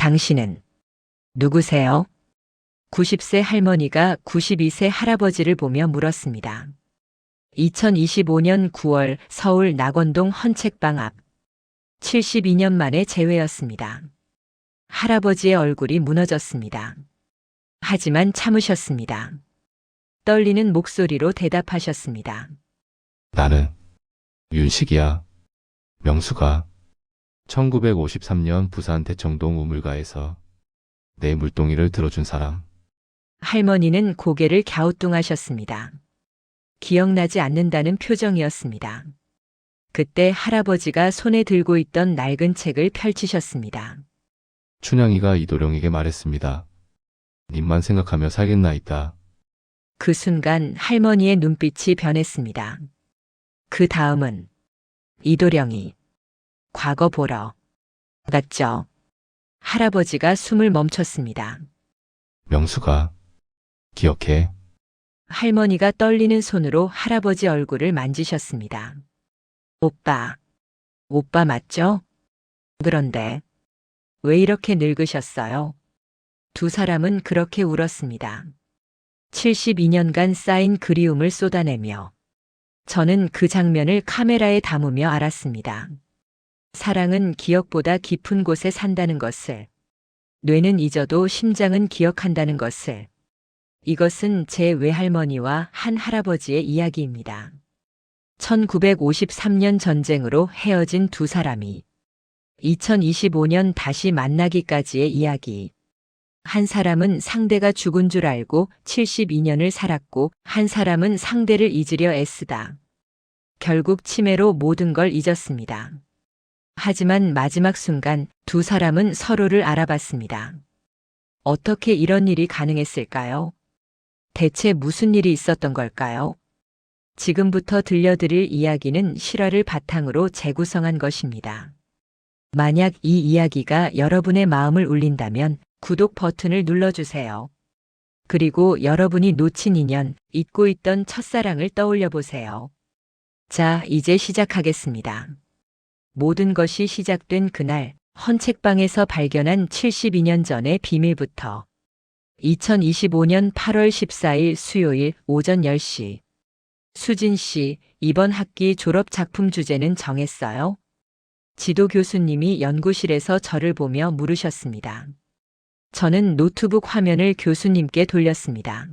당신은 누구세요? 90세 할머니가 92세 할아버지를 보며 물었습니다. 2025년 9월 서울 낙원동 헌책방 앞. 72년 만에 재회였습니다. 할아버지의 얼굴이 무너졌습니다. 하지만 참으셨습니다. 떨리는 목소리로 대답하셨습니다. 나는 윤식이야. 명수가 1953년 부산 대청동 우물가에서 내 물동이를 들어준 사람. 할머니는 고개를 갸우뚱하셨습니다. 기억나지 않는다는 표정이었습니다. 그때 할아버지가 손에 들고 있던 낡은 책을 펼치셨습니다. 춘향이가 이도령에게 말했습니다. 님만 생각하며 살겠나이다. 그 순간 할머니의 눈빛이 변했습니다. 그 다음은 이도령이 과거 보러 갔죠. 할아버지가 숨을 멈췄습니다. 명수가 기억해. 할머니가 떨리는 손으로 할아버지 얼굴을 만지셨습니다. 오빠 맞죠? 그런데 왜 이렇게 늙으셨어요? 두 사람은 그렇게 울었습니다. 72년간 쌓인 그리움을 쏟아내며 저는 그 장면을 카메라에 담으며 알았습니다. 사랑은 기억보다 깊은 곳에 산다는 것을, 뇌는 잊어도 심장은 기억한다는 것을. 이것은 제 외할머니와 한 할아버지의 이야기입니다. 1953년 전쟁으로 헤어진 두 사람이 2025년 다시 만나기까지의 이야기. 한 사람은 상대가 죽은 줄 알고 72년을 살았고, 한 사람은 상대를 잊으려 애쓰다 결국 치매로 모든 걸 잊었습니다. 하지만 마지막 순간 두 사람은 서로를 알아봤습니다. 어떻게 이런 일이 가능했을까요? 대체 무슨 일이 있었던 걸까요? 지금부터 들려드릴 이야기는 실화를 바탕으로 재구성한 것입니다. 만약 이 이야기가 여러분의 마음을 울린다면 구독 버튼을 눌러주세요. 그리고 여러분이 놓친 인연, 잊고 있던 첫사랑을 떠올려 보세요. 자, 이제 시작하겠습니다. 모든 것이 시작된 그날, 헌책방에서 발견한 72년 전의 비밀부터. 2025년 8월 14일 수요일 오전 10시. 수진 씨, 이번 학기 졸업 작품 주제는 정했어요? 지도 교수님이 연구실에서 저를 보며 물으셨습니다. 저는 노트북 화면을 교수님께 돌렸습니다.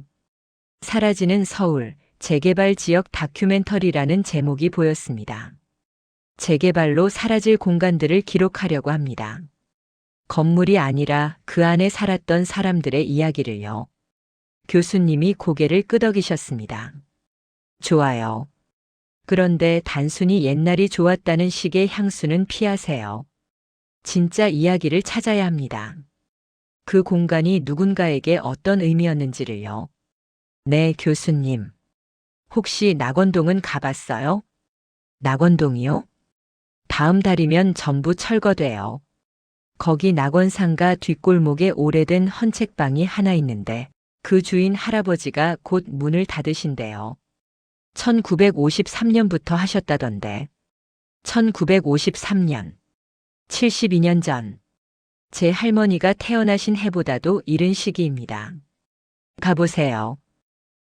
사라지는 서울, 재개발 지역 다큐멘터리라는 제목이 보였습니다. 재개발로 사라질 공간들을 기록하려고 합니다. 건물이 아니라 그 안에 살았던 사람들의 이야기를요. 교수님이 고개를 끄덕이셨습니다. 좋아요. 그런데 단순히 옛날이 좋았다는 식의 향수는 피하세요. 진짜 이야기를 찾아야 합니다. 그 공간이 누군가에게 어떤 의미였는지를요. 네, 교수님. 혹시 낙원동은 가봤어요? 낙원동이요? 다음 달이면 전부 철거돼요. 거기 낙원상가 뒷골목에 오래된 헌책방이 하나 있는데 그 주인 할아버지가 곧 문을 닫으신대요. 1953년부터 하셨다던데. 1953년. 72년 전. 제 할머니가 태어나신 해보다도 이른 시기입니다. 가보세요.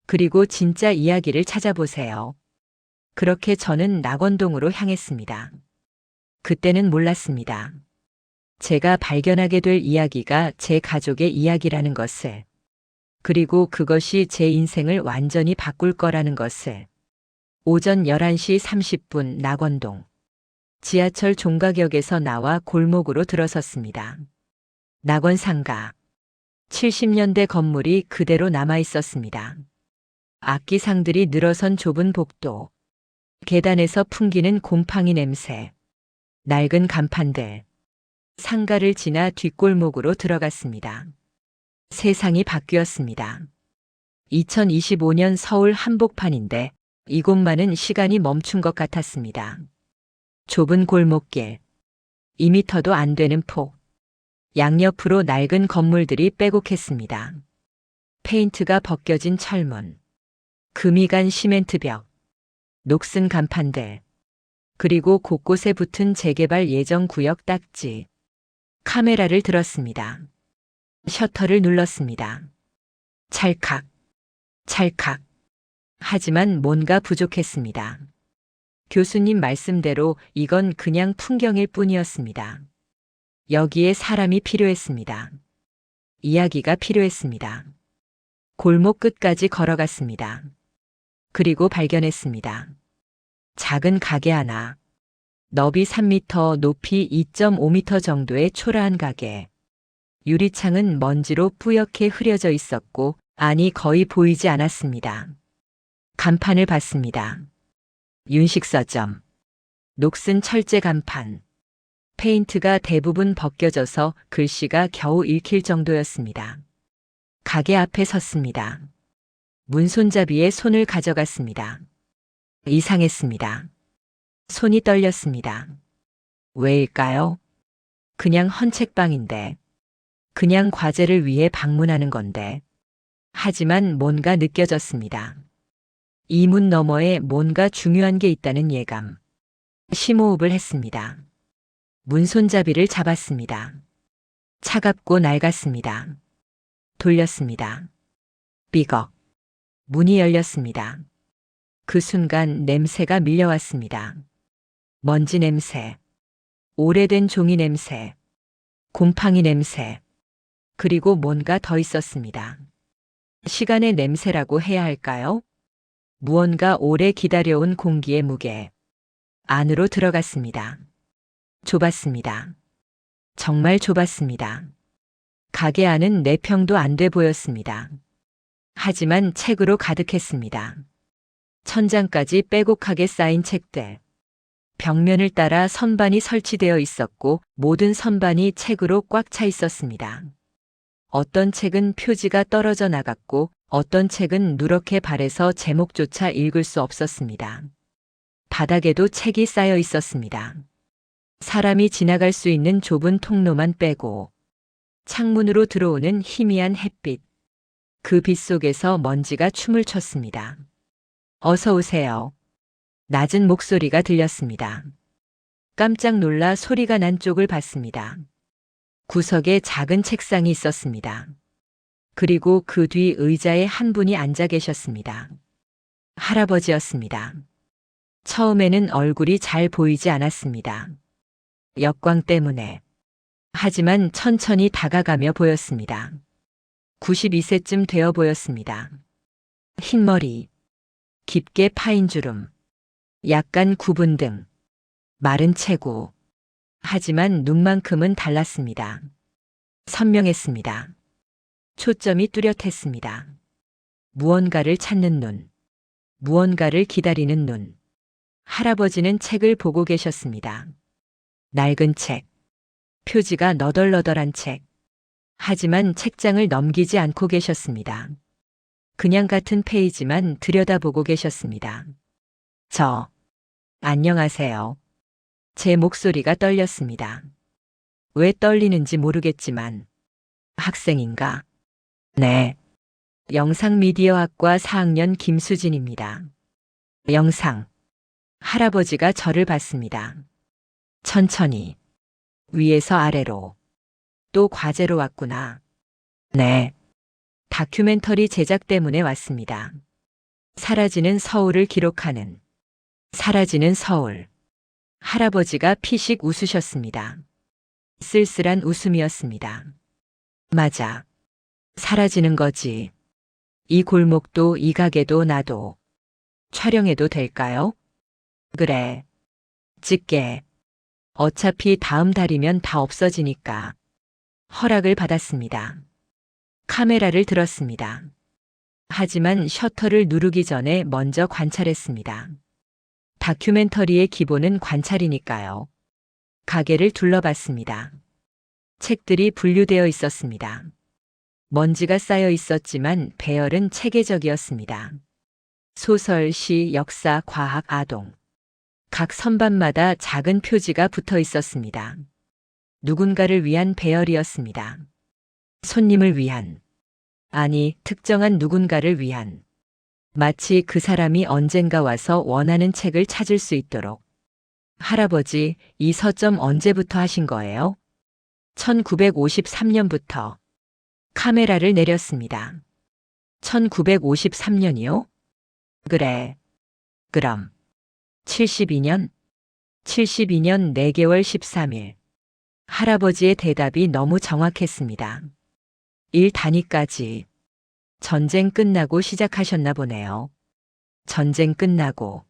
그리고 진짜 이야기를 찾아보세요. 그렇게 저는 낙원동으로 향했습니다. 그때는 몰랐습니다. 제가 발견하게 될 이야기가 제 가족의 이야기라는 것을, 그리고 그것이 제 인생을 완전히 바꿀 거라는 것을. 오전 11시 30분 낙원동. 지하철 종각역에서 나와 골목으로 들어섰습니다. 낙원상가. 70년대 건물이 그대로 남아 있었습니다. 악기상들이 늘어선 좁은 복도. 계단에서 풍기는 곰팡이 냄새. 낡은 간판들. 상가를 지나 뒷골목으로 들어갔습니다. 세상이 바뀌었습니다. 2025년 서울 한복판인데 이곳만은 시간이 멈춘 것 같았습니다. 좁은 골목길. 2미터도 안 되는 폭. 양옆으로 낡은 건물들이 빼곡했습니다. 페인트가 벗겨진 철문. 금이 간 시멘트 벽. 녹슨 간판들. 그리고 곳곳에 붙은 재개발 예정 구역 딱지. 카메라를 들었습니다. 셔터를 눌렀습니다. 찰칵, 찰칵. 하지만 뭔가 부족했습니다. 교수님 말씀대로 이건 그냥 풍경일 뿐이었습니다. 여기에 사람이 필요했습니다. 이야기가 필요했습니다. 골목 끝까지 걸어갔습니다. 그리고 발견했습니다. 작은 가게 하나. 너비 3m, 높이 2.5m 정도의 초라한 가게. 유리창은 먼지로 뿌옇게 흐려져 있었고 안이 거의 보이지 않았습니다. 간판을 봤습니다. 윤식서점. 녹슨 철제 간판. 페인트가 대부분 벗겨져서 글씨가 겨우 읽힐 정도였습니다. 가게 앞에 섰습니다. 문손잡이에 손을 가져갔습니다. 이상했습니다. 손이 떨렸습니다. 왜일까요? 그냥 헌책방인데. 그냥 과제를 위해 방문하는 건데. 하지만 뭔가 느껴졌습니다. 이 문 너머에 뭔가 중요한 게 있다는 예감. 심호흡을 했습니다. 문손잡이를 잡았습니다. 차갑고 낡았습니다. 돌렸습니다. 삐걱. 문이 열렸습니다. 그 순간 냄새가 밀려왔습니다. 먼지 냄새, 오래된 종이 냄새, 곰팡이 냄새, 그리고 뭔가 더 있었습니다. 시간의 냄새라고 해야 할까요? 무언가 오래 기다려온 공기의 무게. 안으로 들어갔습니다. 좁았습니다. 정말 좁았습니다. 가게 안은 4평도 안 돼 보였습니다. 하지만 책으로 가득했습니다. 천장까지 빼곡하게 쌓인 책들. 벽면을 따라 선반이 설치되어 있었고 모든 선반이 책으로 꽉 차 있었습니다. 어떤 책은 표지가 떨어져 나갔고 어떤 책은 누렇게 발해서 제목조차 읽을 수 없었습니다. 바닥에도 책이 쌓여 있었습니다. 사람이 지나갈 수 있는 좁은 통로만 빼고 창문으로 들어오는 희미한 햇빛. 그 빛 속에서 먼지가 춤을 췄습니다. 어서 오세요. 낮은 목소리가 들렸습니다. 깜짝 놀라 소리가 난 쪽을 봤습니다. 구석에 작은 책상이 있었습니다. 그리고 그 뒤 의자에 한 분이 앉아 계셨습니다. 할아버지였습니다. 처음에는 얼굴이 잘 보이지 않았습니다. 역광 때문에. 하지만 천천히 다가가며 보였습니다. 92세쯤 되어 보였습니다. 흰머리, 깊게 파인 주름, 약간 굽은 등, 마른 체구. 하지만 눈만큼은 달랐습니다. 선명했습니다. 초점이 뚜렷했습니다. 무언가를 찾는 눈, 무언가를 기다리는 눈. 할아버지는 책을 보고 계셨습니다. 낡은 책, 표지가 너덜너덜한 책. 하지만 책장을 넘기지 않고 계셨습니다. 그냥 같은 페이지만 들여다보고 계셨습니다. 안녕하세요. 제 목소리가 떨렸습니다. 왜 떨리는지 모르겠지만. 학생인가? 네. 영상미디어학과 4학년 김수진입니다. 영상. 할아버지가 저를 봤습니다. 천천히. 위에서 아래로. 또 과제로 왔구나. 네. 다큐멘터리 제작 때문에 왔습니다. 사라지는 서울을 기록하는. 사라지는 서울. 할아버지가 피식 웃으셨습니다. 쓸쓸한 웃음이었습니다. 맞아. 사라지는 거지. 이 골목도 이 가게도 나도. 촬영해도 될까요? 그래. 찍게. 어차피 다음 달이면 다 없어지니까. 허락을 받았습니다. 카메라를 들었습니다. 하지만 셔터를 누르기 전에 먼저 관찰했습니다. 다큐멘터리의 기본은 관찰이니까요. 가게를 둘러봤습니다. 책들이 분류되어 있었습니다. 먼지가 쌓여 있었지만 배열은 체계적이었습니다. 소설, 시, 역사, 과학, 아동. 각 선반마다 작은 표지가 붙어 있었습니다. 누군가를 위한 배열이었습니다. 손님을 위한. 아니, 특정한 누군가를 위한. 마치 그 사람이 언젠가 와서 원하는 책을 찾을 수 있도록. 할아버지, 이 서점 언제부터 하신 거예요? 1953년부터 카메라를 내렸습니다. 1953년이요? 그래. 그럼 72년? 72년 4개월 13일. 할아버지의 대답이 너무 정확했습니다. 일 단위까지. 전쟁 끝나고 시작하셨나 보네요. 전쟁 끝나고.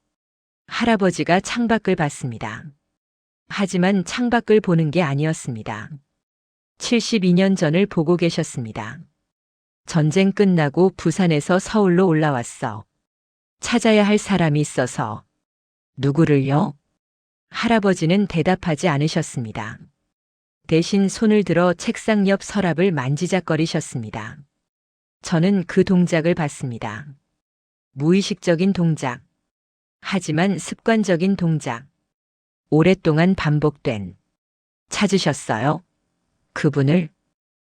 할아버지가 창밖을 봤습니다. 하지만 창밖을 보는 게 아니었습니다. 72년 전을 보고 계셨습니다. 전쟁 끝나고 부산에서 서울로 올라왔어. 찾아야 할 사람이 있어서. 누구를요? 할아버지는 대답하지 않으셨습니다. 대신 손을 들어 책상 옆 서랍을 만지작거리셨습니다. 저는 그 동작을 봤습니다. 무의식적인 동작. 하지만 습관적인 동작. 오랫동안 반복된. 찾으셨어요? 그분을?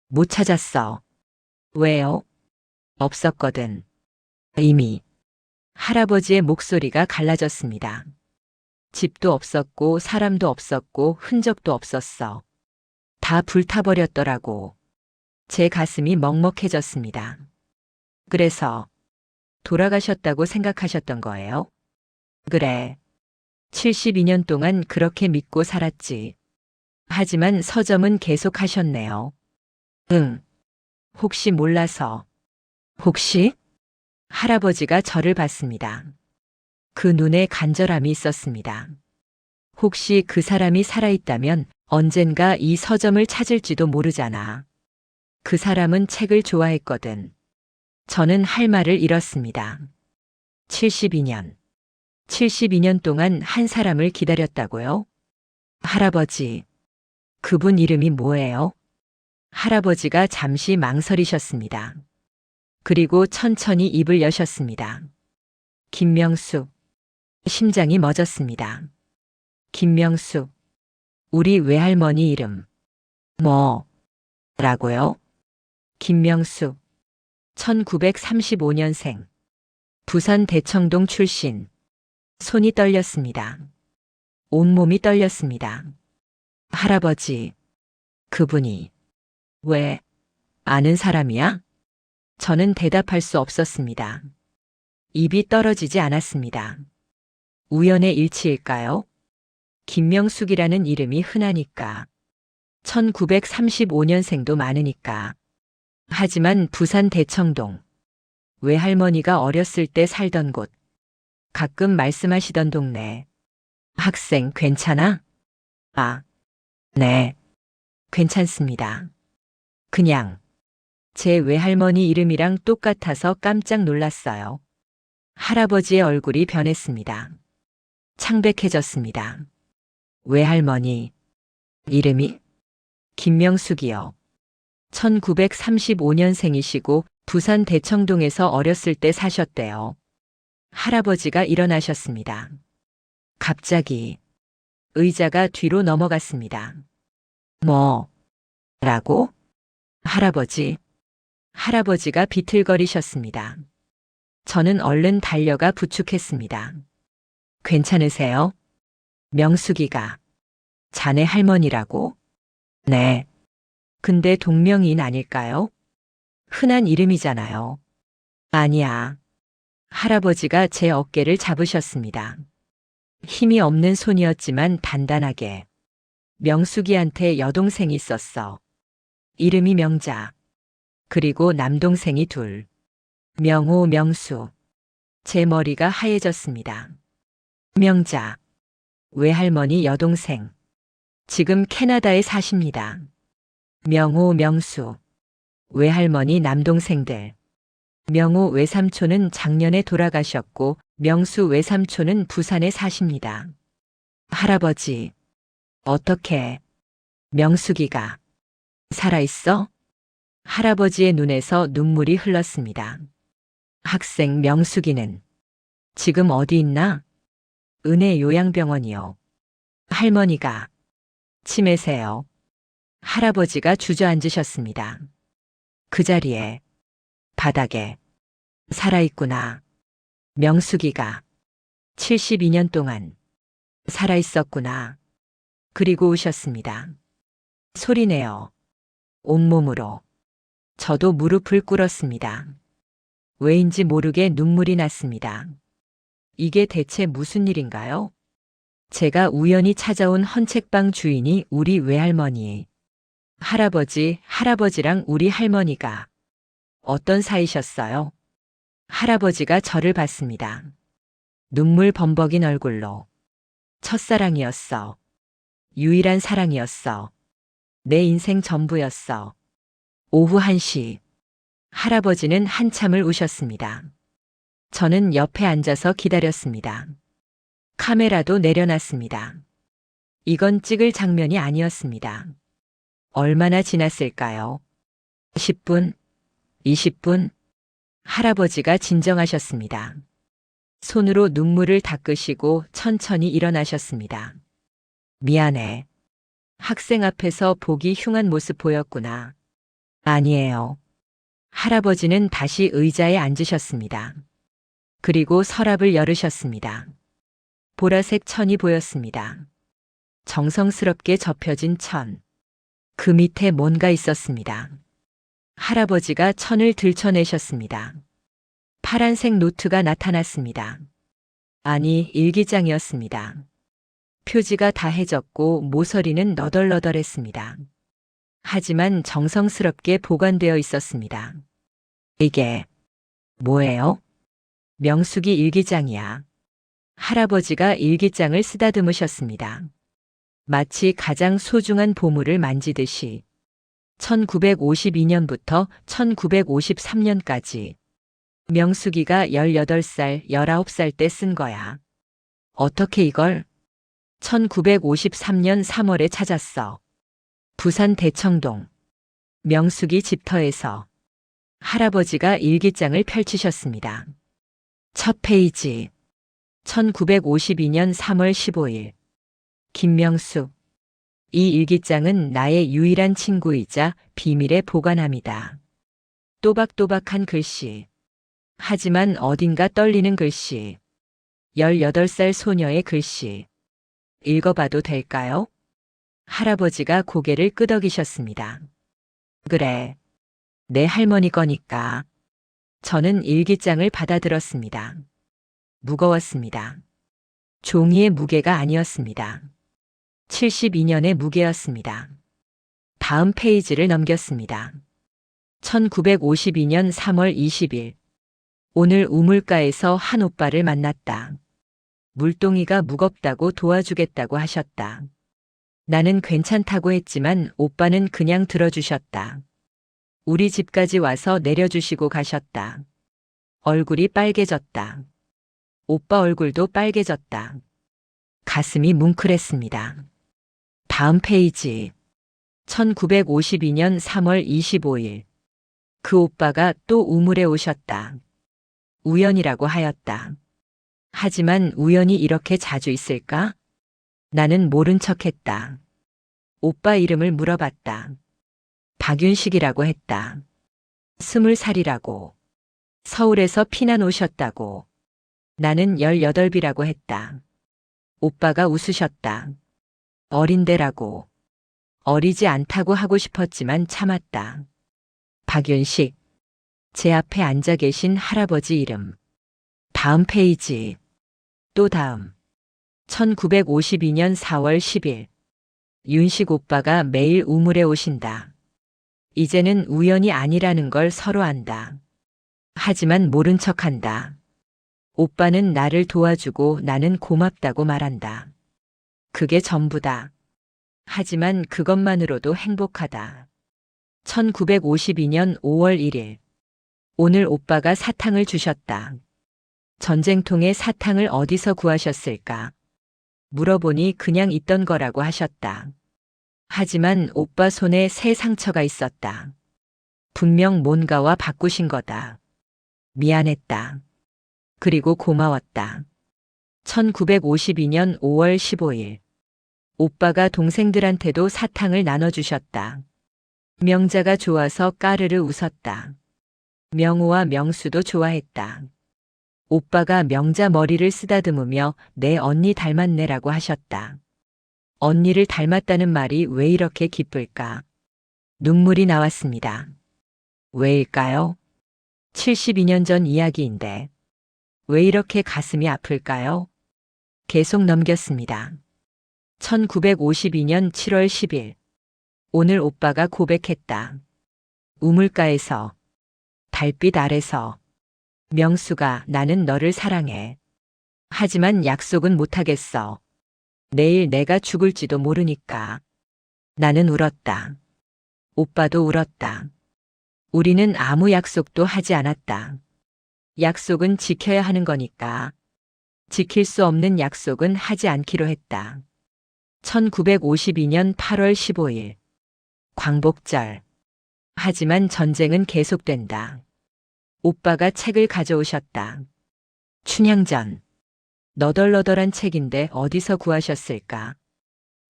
못 찾았어. 왜요? 없었거든. 이미. 할아버지의 목소리가 갈라졌습니다. 집도 없었고 사람도 없었고 흔적도 없었어. 다 불타버렸더라고. 제 가슴이 먹먹해졌습니다. 그래서 돌아가셨다고 생각하셨던 거예요? 그래. 72년 동안 그렇게 믿고 살았지. 하지만 서점은 계속 하셨네요. 응. 혹시 몰라서. 혹시? 할아버지가 저를 봤습니다. 그 눈에 간절함이 있었습니다. 혹시 그 사람이 살아있다면 언젠가 이 서점을 찾을지도 모르잖아. 그 사람은 책을 좋아했거든. 저는 할 말을 잃었습니다. 72년. 72년 동안 한 사람을 기다렸다고요? 할아버지. 그분 이름이 뭐예요? 할아버지가 잠시 망설이셨습니다. 그리고 천천히 입을 여셨습니다. 김명숙. 심장이 멎었습니다. 김명숙. 우리 외할머니 이름. 뭐? 라고요? 김명숙. 1935년생. 부산 대청동 출신. 손이 떨렸습니다. 온몸이 떨렸습니다. 할아버지. 그분이. 왜? 아는 사람이야? 저는 대답할 수 없었습니다. 입이 떨어지지 않았습니다. 우연의 일치일까요? 김명숙이라는 이름이 흔하니까. 1935년생도 많으니까. 하지만 부산 대청동. 외할머니가 어렸을 때 살던 곳. 가끔 말씀하시던 동네. 학생 괜찮아? 아, 네. 괜찮습니다. 그냥 제 외할머니 이름이랑 똑같아서 깜짝 놀랐어요. 할아버지의 얼굴이 변했습니다. 창백해졌습니다. 외할머니 이름이 김명숙이요. 1935년생이시고 부산 대청동에서 어렸을 때 사셨대요. 할아버지가 일어나셨습니다. 갑자기 의자가 뒤로 넘어갔습니다. 뭐? 라고? 할아버지. 할아버지가 비틀거리셨습니다. 저는 얼른 달려가 부축했습니다. 괜찮으세요? 명숙이가. 자네 할머니라고? 네. 근데 동명이인 아닐까요? 흔한 이름이잖아요. 아니야. 할아버지가 제 어깨를 잡으셨습니다. 힘이 없는 손이었지만 단단하게. 명숙이한테 여동생이 있었어. 이름이 명자. 그리고 남동생이 둘. 명호, 명수. 제 머리가 하얘졌습니다. 명자. 외할머니 여동생. 지금 캐나다에 사십니다. 명호, 명수. 외할머니 남동생들. 명호 외삼촌은 작년에 돌아가셨고 명수 외삼촌은 부산에 사십니다. 할아버지. 어떻게? 명숙이가. 살아있어? 할아버지의 눈에서 눈물이 흘렀습니다. 학생 명숙이는 지금 어디 있나? 은혜 요양병원이요. 할머니가 치매세요. 할아버지가 주저앉으셨습니다. 그 자리에 바닥에 살아있구나. 명숙이가 72년 동안 살아있었구나. 그리고 우셨습니다. 소리내어 온몸으로. 저도 무릎을 꿇었습니다. 왜인지 모르게 눈물이 났습니다. 이게 대체 무슨 일인가요? 제가 우연히 찾아온 헌책방 주인이 우리 외할머니, 할아버지랑 우리 할머니가 어떤 사이셨어요? 할아버지가 저를 봤습니다. 눈물 범벅인 얼굴로. 첫사랑이었어. 유일한 사랑이었어. 내 인생 전부였어. 오후 1시. 할아버지는 한참을 우셨습니다. 저는 옆에 앉아서 기다렸습니다. 카메라도 내려놨습니다. 이건 찍을 장면이 아니었습니다. 얼마나 지났을까요? 10분, 20분. 할아버지가 진정하셨습니다. 손으로 눈물을 닦으시고 천천히 일어나셨습니다. 미안해. 학생 앞에서 보기 흉한 모습 보였구나. 아니에요. 할아버지는 다시 의자에 앉으셨습니다. 그리고 서랍을 열으셨습니다. 보라색 천이 보였습니다. 정성스럽게 접혀진 천. 그 밑에 뭔가 있었습니다. 할아버지가 천을 들춰내셨습니다. 파란색 노트가 나타났습니다. 아니, 일기장이었습니다. 표지가 다해졌고 모서리는 너덜너덜했습니다. 하지만 정성스럽게 보관되어 있었습니다. 이게 뭐예요? 명숙이 일기장이야. 할아버지가 일기장을 쓰다듬으셨습니다. 마치 가장 소중한 보물을 만지듯이. 1952년부터 1953년까지. 명숙이가 18살, 19살 때 쓴 거야. 어떻게 이걸? 1953년 3월에 찾았어. 부산 대청동. 명숙이 집터에서. 할아버지가 일기장을 펼치셨습니다. 첫 페이지. 1952년 3월 15일. 김명숙. 이 일기장은 나의 유일한 친구이자 비밀의 보관함이다. 또박또박한 글씨. 하지만 어딘가 떨리는 글씨. 18살 소녀의 글씨. 읽어봐도 될까요? 할아버지가 고개를 끄덕이셨습니다. 그래. 내 할머니 거니까. 저는 일기장을 받아들었습니다. 무거웠습니다. 종이의 무게가 아니었습니다. 72년의 무게였습니다. 다음 페이지를 넘겼습니다. 1952년 3월 20일. 오늘 우물가에서 한 오빠를 만났다. 물동이가 무겁다고 도와주겠다고 하셨다. 나는 괜찮다고 했지만 오빠는 그냥 들어주셨다. 우리 집까지 와서 내려주시고 가셨다. 얼굴이 빨개졌다. 오빠 얼굴도 빨개졌다. 가슴이 뭉클했습니다. 다음 페이지. 1952년 3월 25일. 그 오빠가 또 우물에 오셨다. 우연이라고 하였다. 하지만 우연이 이렇게 자주 있을까? 나는 모른 척했다. 오빠 이름을 물어봤다. 박윤식이라고 했다. 20살이라고. 서울에서 피난 오셨다고. 나는 18이라고 했다. 오빠가 웃으셨다. 어린데라고. 어리지 않다고 하고 싶었지만 참았다. 박윤식. 제 앞에 앉아 계신 할아버지 이름. 다음 페이지. 또 다음. 1952년 4월 10일. 윤식 오빠가 매일 우물에 오신다. 이제는 우연이 아니라는 걸 서로 안다. 하지만 모른 척한다. 오빠는 나를 도와주고 나는 고맙다고 말한다. 그게 전부다. 하지만 그것만으로도 행복하다. 1952년 5월 1일. 오늘 오빠가 사탕을 주셨다. 전쟁통에 사탕을 어디서 구하셨을까? 물어보니 그냥 있던 거라고 하셨다. 하지만 오빠 손에 새 상처가 있었다. 분명 뭔가와 바꾸신 거다. 미안했다. 그리고 고마웠다. 1952년 5월 15일. 오빠가 동생들한테도 사탕을 나눠주셨다. 명자가 좋아서 까르르 웃었다. 명호와 명수도 좋아했다. 오빠가 명자 머리를 쓰다듬으며 내 언니 닮았네라고 하셨다. 언니를 닮았다는 말이 왜 이렇게 기쁠까? 눈물이 나왔습니다. 왜일까요? 72년 전 이야기인데 왜 이렇게 가슴이 아플까요? 계속 넘겼습니다. 1952년 7월 10일. 오늘 오빠가 고백했다. 우물가에서, 달빛 아래서. 명수가 나는 너를 사랑해. 하지만 약속은 못하겠어. 내일 내가 죽을지도 모르니까. 나는 울었다. 오빠도 울었다. 우리는 아무 약속도 하지 않았다. 약속은 지켜야 하는 거니까. 지킬 수 없는 약속은 하지 않기로 했다. 1952년 8월 15일. 광복절. 하지만 전쟁은 계속된다. 오빠가 책을 가져오셨다. 춘향전. 너덜너덜한 책인데 어디서 구하셨을까?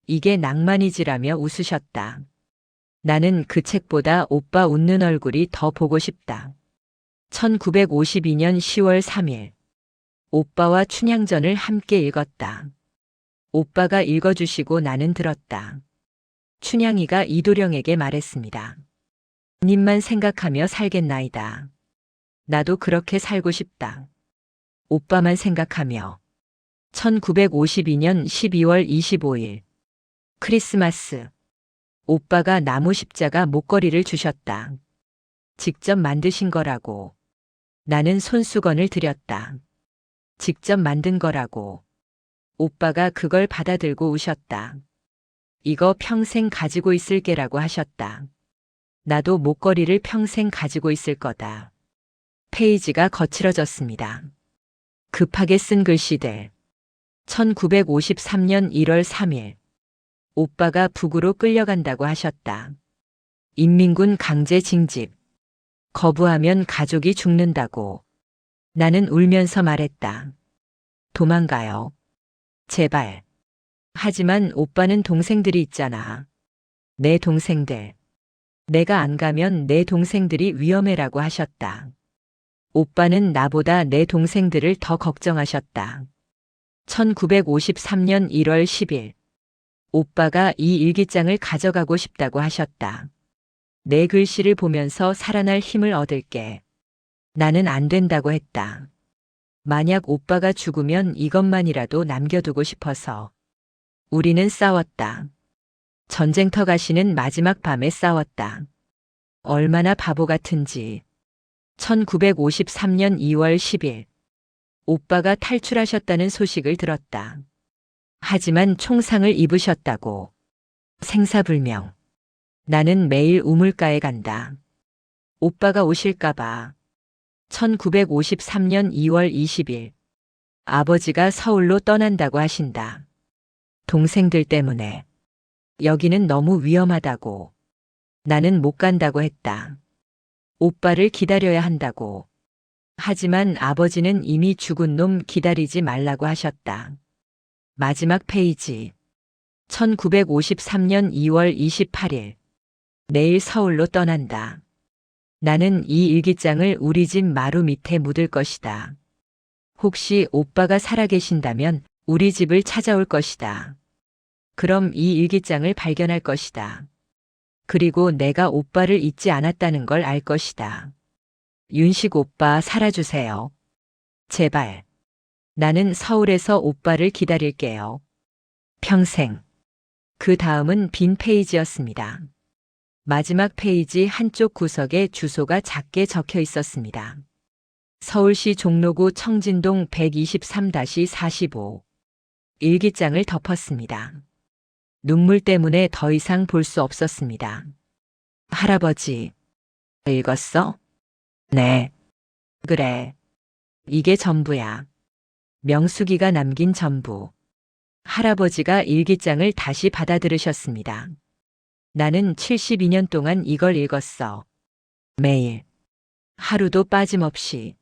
이게 낭만이지라며 웃으셨다. 나는 그 책보다 오빠 웃는 얼굴이 더 보고 싶다. 1952년 10월 3일. 오빠와 춘향전을 함께 읽었다. 오빠가 읽어주시고 나는 들었다. 춘향이가 이도령에게 말했습니다. 님만 생각하며 살겠나이다. 나도 그렇게 살고 싶다. 오빠만 생각하며. 1952년 12월 25일. 크리스마스. 오빠가 나무 십자가 목걸이를 주셨다. 직접 만드신 거라고. 나는 손수건을 드렸다. 직접 만든 거라고. 오빠가 그걸 받아들고 우셨다. 이거 평생 가지고 있을게라고 하셨다. 나도 목걸이를 평생 가지고 있을 거다. 페이지가 거칠어졌습니다. 급하게 쓴 글씨들. 1953년 1월 3일. 오빠가 북으로 끌려간다고 하셨다. 인민군 강제 징집. 거부하면 가족이 죽는다고. 나는 울면서 말했다. 도망가요. 제발. 하지만 오빠는 동생들이 있잖아. 내 동생들. 내가 안 가면 내 동생들이 위험해라고 하셨다. 오빠는 나보다 내 동생들을 더 걱정하셨다. 1953년 1월 10일. 오빠가 이 일기장을 가져가고 싶다고 하셨다. 내 글씨를 보면서 살아날 힘을 얻을게. 나는 안 된다고 했다. 만약 오빠가 죽으면 이것만이라도 남겨두고 싶어서. 우리는 싸웠다. 전쟁터 가시는 마지막 밤에 싸웠다. 얼마나 바보 같은지. 1953년 2월 10일. 오빠가 탈출하셨다는 소식을 들었다. 하지만 총상을 입으셨다고. 생사불명. 나는 매일 우물가에 간다. 오빠가 오실까봐. 1953년 2월 20일. 아버지가 서울로 떠난다고 하신다. 동생들 때문에. 여기는 너무 위험하다고. 나는 못 간다고 했다. 오빠를 기다려야 한다고. 하지만 아버지는 이미 죽은 놈 기다리지 말라고 하셨다. 마지막 페이지. 1953년 2월 28일. 내일 서울로 떠난다. 나는 이 일기장을 우리 집 마루 밑에 묻을 것이다. 혹시 오빠가 살아계신다면 우리 집을 찾아올 것이다. 그럼 이 일기장을 발견할 것이다. 그리고 내가 오빠를 잊지 않았다는 걸 알 것이다. 윤식 오빠 살아주세요. 제발. 나는 서울에서 오빠를 기다릴게요. 평생. 그 다음은 빈 페이지였습니다. 마지막 페이지 한쪽 구석에 주소가 작게 적혀 있었습니다. 서울시 종로구 청진동 123-45. 일기장을 덮었습니다. 눈물 때문에 더 이상 볼 수 없었습니다. 할아버지. 읽었어? 네. 그래. 이게 전부야. 명숙이가 남긴 전부. 할아버지가 일기장을 다시 받아들으셨습니다. 나는 72년 동안 이걸 읽었어. 매일. 하루도 빠짐없이.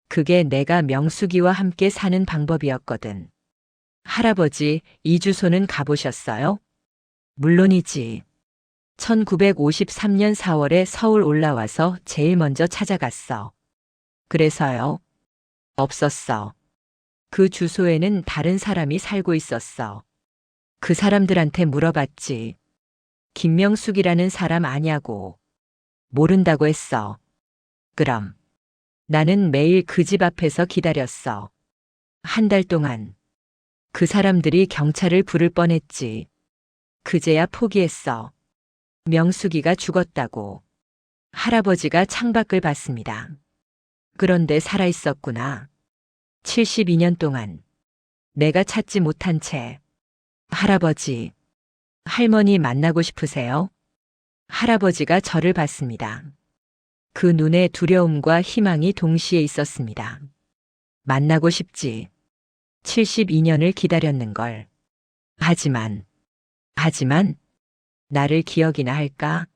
그게 내가 명숙이와 함께 사는 방법이었거든. 할아버지, 이 주소는 가보셨어요? 물론이지. 1953년 4월에 서울 올라와서 제일 먼저 찾아갔어. 그래서요? 없었어. 그 주소에는 다른 사람이 살고 있었어. 그 사람들한테 물어봤지. 김명숙이라는 사람 아냐고. 모른다고 했어. 그럼. 나는 매일 그 집 앞에서 기다렸어. 한 달 동안. 그 사람들이 경찰을 부를 뻔했지. 그제야 포기했어. 명숙이가 죽었다고. 할아버지가 창밖을 봤습니다. 그런데 살아있었구나. 72년 동안. 내가 찾지 못한 채. 할아버지, 할머니 만나고 싶으세요? 할아버지가 저를 봤습니다. 그 눈에 두려움과 희망이 동시에 있었습니다. 만나고 싶지. 72년을 기다렸는 걸. 하지만, 나를 기억이나 할까?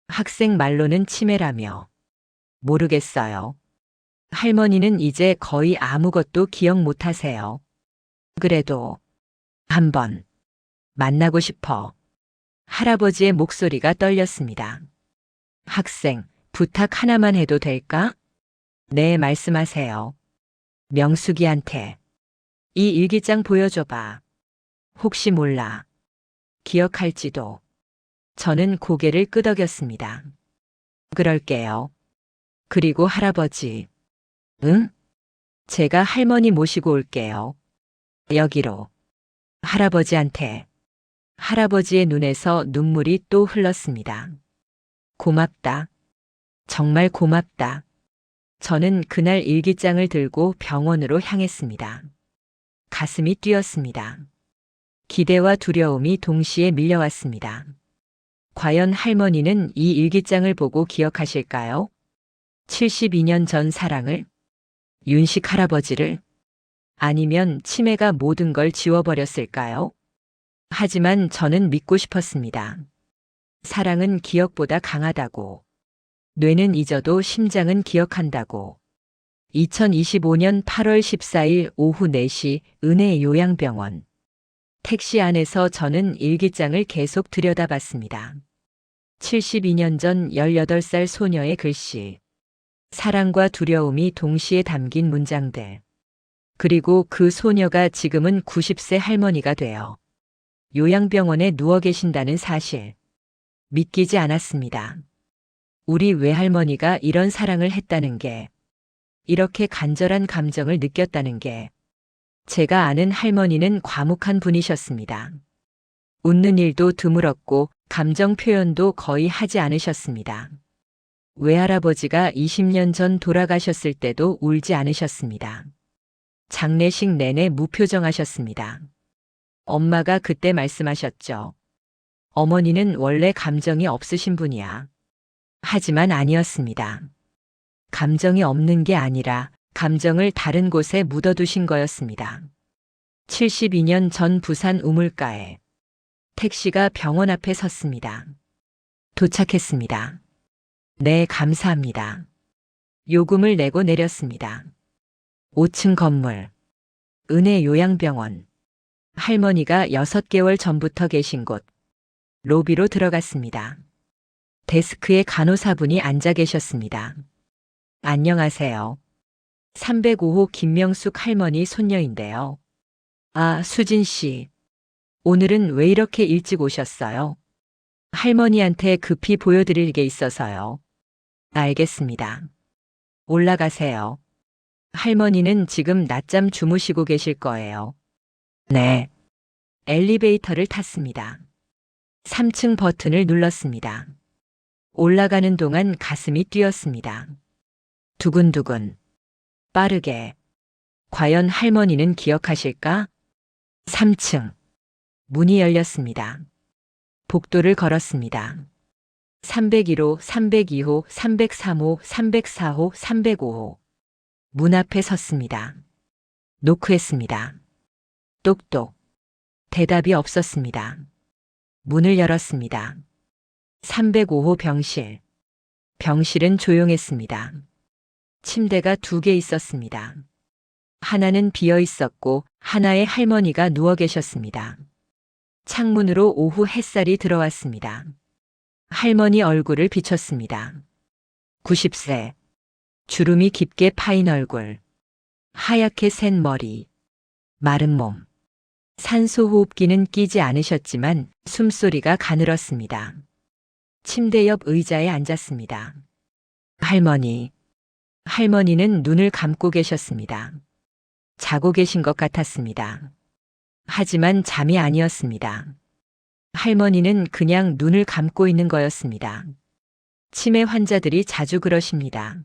학생 말로는 치매라며. 모르겠어요. 할머니는 이제 거의 아무것도 기억 못 하세요. 그래도, 한번, 만나고 싶어. 할아버지의 목소리가 떨렸습니다. 학생, 부탁 하나만 해도 될까? 네, 말씀하세요. 명숙이한테. 이 일기장 보여줘봐. 혹시 몰라. 기억할지도. 저는 고개를 끄덕였습니다. 그럴게요. 그리고 할아버지. 응? 제가 할머니 모시고 올게요. 여기로. 할아버지한테. 할아버지의 눈에서 눈물이 또 흘렀습니다. 고맙다. 정말 고맙다. 저는 그날 일기장을 들고 병원으로 향했습니다. 가슴이 뛰었습니다. 기대와 두려움이 동시에 밀려왔습니다. 과연 할머니는 이 일기장을 보고 기억하실까요? 72년 전 사랑을? 윤식 할아버지를? 아니면 치매가 모든 걸 지워버렸을까요? 하지만 저는 믿고 싶었습니다. 사랑은 기억보다 강하다고. 뇌는 잊어도 심장은 기억한다고. 2025년 8월 14일 오후 4시 은혜 요양병원. 택시 안에서 저는 일기장을 계속 들여다봤습니다. 72년 전 18살 소녀의 글씨. 사랑과 두려움이 동시에 담긴 문장들. 그리고 그 소녀가 지금은 90세 할머니가 되어 요양병원에 누워 계신다는 사실. 믿기지 않았습니다. 우리 외할머니가 이런 사랑을 했다는 게, 이렇게 간절한 감정을 느꼈다는 게, 제가 아는 할머니는 과묵한 분이셨습니다. 웃는 일도 드물었고 감정 표현도 거의 하지 않으셨습니다. 외할아버지가 20년 전 돌아가셨을 때도 울지 않으셨습니다. 장례식 내내 무표정하셨습니다. 엄마가 그때 말씀하셨죠. 어머니는 원래 감정이 없으신 분이야. 하지만 아니었습니다. 감정이 없는 게 아니라 감정을 다른 곳에 묻어두신 거였습니다. 72년 전 부산 우물가에 택시가 병원 앞에 섰습니다. 도착했습니다. 네, 감사합니다. 요금을 내고 내렸습니다. 5층 건물. 은혜 요양병원. 할머니가 6개월 전부터 계신 곳. 로비로 들어갔습니다. 데스크에 간호사분이 앉아 계셨습니다. 안녕하세요. 305호 김명숙 할머니 손녀인데요. 아, 수진 씨. 오늘은 왜 이렇게 일찍 오셨어요? 할머니한테 급히 보여드릴 게 있어서요. 알겠습니다. 올라가세요. 할머니는 지금 낮잠 주무시고 계실 거예요. 네. 엘리베이터를 탔습니다. 3층 버튼을 눌렀습니다. 올라가는 동안 가슴이 뛰었습니다. 두근두근. 빠르게. 과연 할머니는 기억하실까? 3층. 문이 열렸습니다. 복도를 걸었습니다. 301호, 302호, 303호, 304호, 305호. 문 앞에 섰습니다. 노크했습니다. 똑똑. 대답이 없었습니다. 문을 열었습니다. 305호 병실. 병실은 조용했습니다. 침대가 2개 있었습니다. 하나는 비어 있었고 하나에 할머니가 누워 계셨습니다. 창문으로 오후 햇살이 들어왔습니다. 할머니 얼굴을 비췄습니다. 90세. 주름이 깊게 파인 얼굴. 하얗게 샌 머리. 마른 몸. 산소호흡기는 끼지 않으셨지만 숨소리가 가늘었습니다. 침대 옆 의자에 앉았습니다. 할머니. 할머니는 눈을 감고 계셨습니다. 자고 계신 것 같았습니다. 하지만 잠이 아니었습니다. 할머니는 그냥 눈을 감고 있는 거였습니다. 치매 환자들이 자주 그러십니다.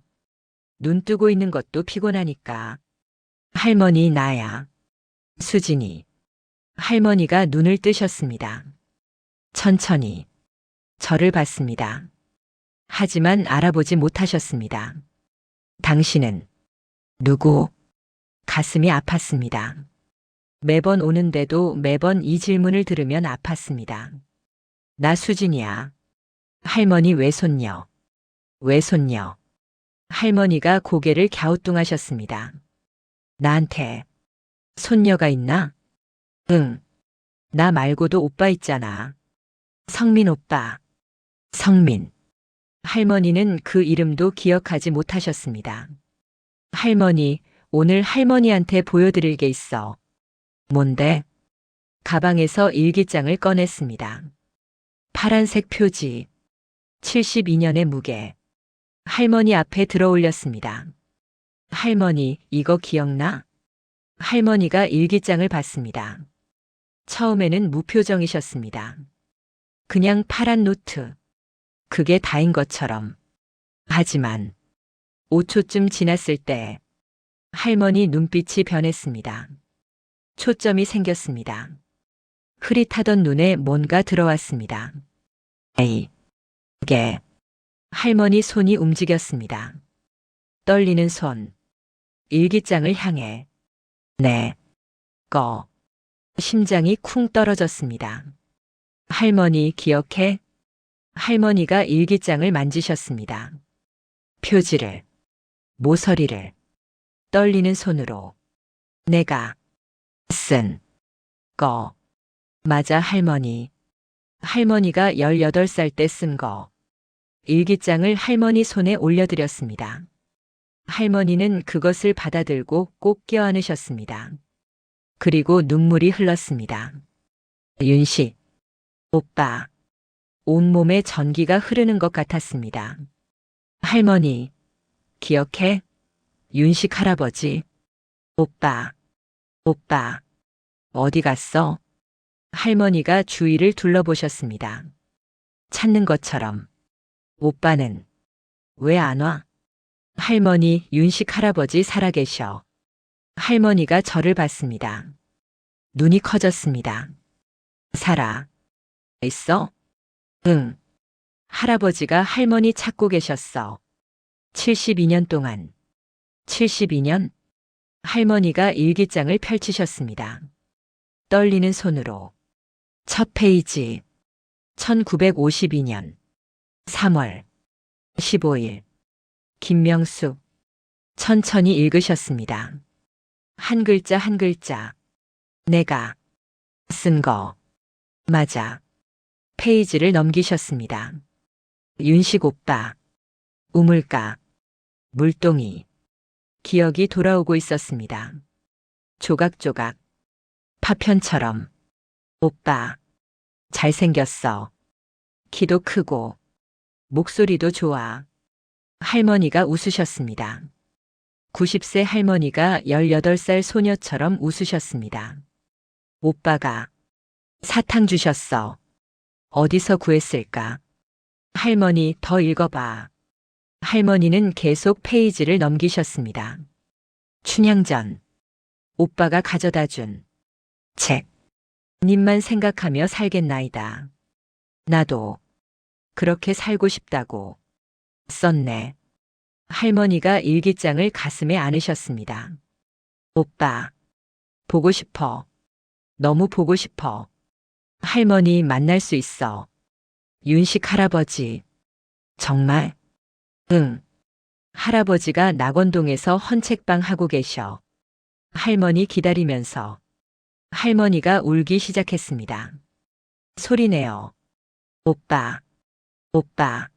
눈 뜨고 있는 것도 피곤하니까. 할머니 나야. 수진이. 할머니가 눈을 뜨셨습니다. 천천히. 저를 봤습니다. 하지만 알아보지 못하셨습니다. 당신은 누구? 가슴이 아팠습니다. 매번 오는데도 매번 이 질문을 들으면 아팠습니다. 나 수진이야. 할머니 외손녀. 외손녀. 할머니가 고개를 갸우뚱하셨습니다. 나한테 손녀가 있나? 응. 나 말고도 오빠 있잖아. 성민 오빠. 성민. 할머니는 그 이름도 기억하지 못하셨습니다. 할머니, 오늘 할머니한테 보여드릴 게 있어. 뭔데? 가방에서 일기장을 꺼냈습니다. 파란색 표지. 72년의 무게. 할머니 앞에 들어 올렸습니다. 할머니, 이거 기억나? 할머니가 일기장을 봤습니다. 처음에는 무표정이셨습니다. 그냥 파란 노트. 그게 다인 것처럼. 하지만 5초쯤 지났을 때 할머니 눈빛이 변했습니다. 초점이 생겼습니다. 흐릿하던 눈에 뭔가 들어왔습니다. 에이, 그게. 할머니 손이 움직였습니다. 떨리는 손. 일기장을 향해. 네. 꺼. 심장이 쿵 떨어졌습니다. 할머니 기억해? 할머니가 일기장을 만지셨습니다. 표지를. 모서리를. 떨리는 손으로. 내가 쓴 거. 맞아 할머니. 할머니가 18살 때 쓴 거. 일기장을 할머니 손에 올려드렸습니다. 할머니는 그것을 받아들고 꼭 껴안으셨습니다. 그리고 눈물이 흘렀습니다. 윤식. 오빠. 온몸에 전기가 흐르는 것 같았습니다. 할머니. 기억해? 윤식 할아버지. 오빠. 오빠. 어디 갔어? 할머니가 주위를 둘러보셨습니다. 찾는 것처럼. 오빠는 왜 안 와? 할머니, 윤식 할아버지 살아계셔. 할머니가 저를 봤습니다. 눈이 커졌습니다. 살아 있어? 응. 할아버지가 할머니 찾고 계셨어. 72년 동안. 72년? 할머니가 일기장을 펼치셨습니다. 떨리는 손으로. 첫 페이지. 1952년 3월 15일. 김명숙. 천천히 읽으셨습니다. 한 글자 한 글자. 내가 쓴 거. 맞아. 페이지를 넘기셨습니다. 윤식 오빠. 우물가. 물동이. 기억이 돌아오고 있었습니다. 조각조각. 파편처럼. 오빠. 잘생겼어. 키도 크고. 목소리도 좋아. 할머니가 웃으셨습니다. 90세 할머니가 18살 소녀처럼 웃으셨습니다. 오빠가 사탕 주셨어. 어디서 구했을까? 할머니 더 읽어봐. 할머니는 계속 페이지를 넘기셨습니다. 춘향전. 오빠가 가져다 준 책. 님만 생각하며 살겠나이다. 나도 그렇게 살고 싶다고 썼네. 할머니가 일기장을 가슴에 안으셨습니다. 오빠. 보고 싶어. 너무 보고 싶어. 할머니 만날 수 있어. 윤식 할아버지. 정말? 응. 할아버지가 낙원동에서 헌책방 하고 계셔. 할머니 기다리면서. 할머니가 울기 시작했습니다. 소리내어. 오빠. 오빠.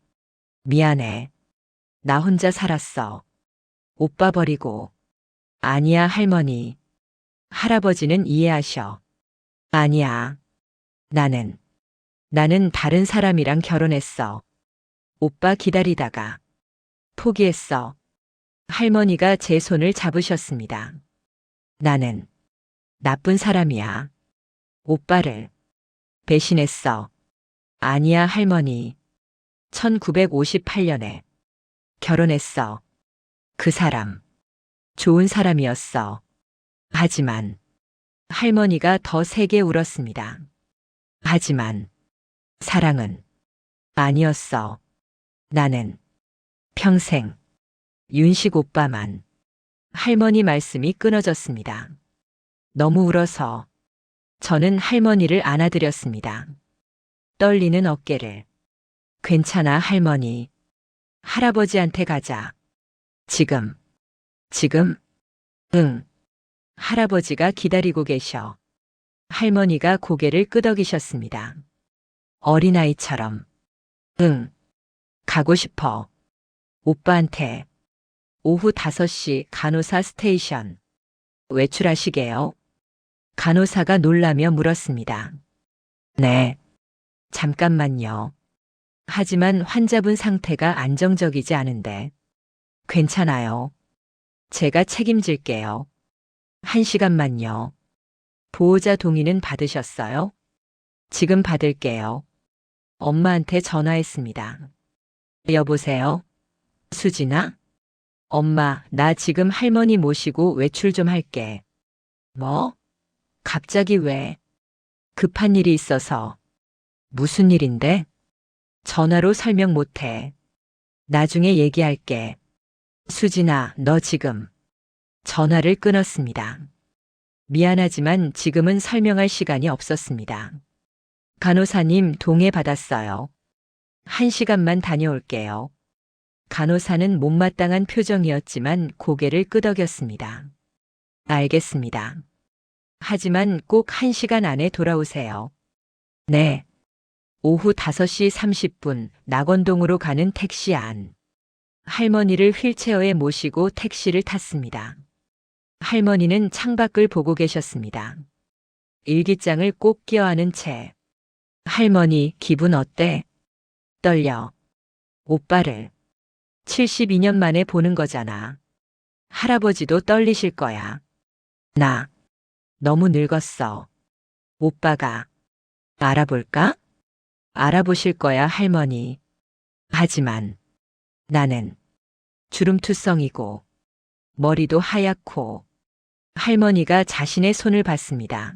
미안해. 나 혼자 살았어. 오빠 버리고. 아니야 할머니. 할아버지는 이해하셔. 아니야. 나는 다른 사람이랑 결혼했어. 오빠 기다리다가 포기했어. 할머니가 제 손을 잡으셨습니다. 나는 나쁜 사람이야. 오빠를 배신했어. 아니야, 할머니. 1958년에 결혼했어. 그 사람 좋은 사람이었어. 하지만 할머니가 더 세게 울었습니다. 하지만 사랑은 아니었어. 나는 평생 윤식 오빠만. 할머니 말씀이 끊어졌습니다. 너무 울어서 저는 할머니를 안아드렸습니다. 떨리는 어깨를. 괜찮아, 할머니. 할아버지한테 가자. 지금. 응. 할아버지가 기다리고 계셔. 할머니가 고개를 끄덕이셨습니다. 어린아이처럼. 응. 가고 싶어. 오빠한테. 오후 5시 간호사 스테이션. 외출하시게요? 간호사가 놀라며 물었습니다. 네. 잠깐만요. 하지만 환자분 상태가 안정적이지 않은데. 괜찮아요. 제가 책임질게요. 1시간만요. 보호자 동의는 받으셨어요? 지금 받을게요. 엄마한테 전화했습니다. 여보세요? 수진아? 엄마, 나 지금 할머니 모시고 외출 좀 할게. 뭐? 갑자기 왜? 급한 일이 있어서. 무슨 일인데? 전화로 설명 못해. 나중에 얘기할게. 수진아, 너 지금. 전화를 끊었습니다. 미안하지만 지금은 설명할 시간이 없었습니다. 간호사님 동의 받았어요. 1시간만 다녀올게요. 간호사는 못마땅한 표정이었지만 고개를 끄덕였습니다. 알겠습니다. 하지만 꼭 1시간 안에 돌아오세요. 네. 오후 5시 30분 낙원동으로 가는 택시 안. 할머니를 휠체어에 모시고 택시를 탔습니다. 할머니는 창밖을 보고 계셨습니다. 일기장을 꼭 껴안은 채. 할머니, 기분 어때? 떨려. 오빠를 72년 만에 보는 거잖아. 할아버지도 떨리실 거야. 나 너무 늙었어. 오빠가 알아볼까? 알아보실 거야, 할머니. 하지만 나는 주름투성이고 머리도 하얗고. 할머니가 자신의 손을 봤습니다.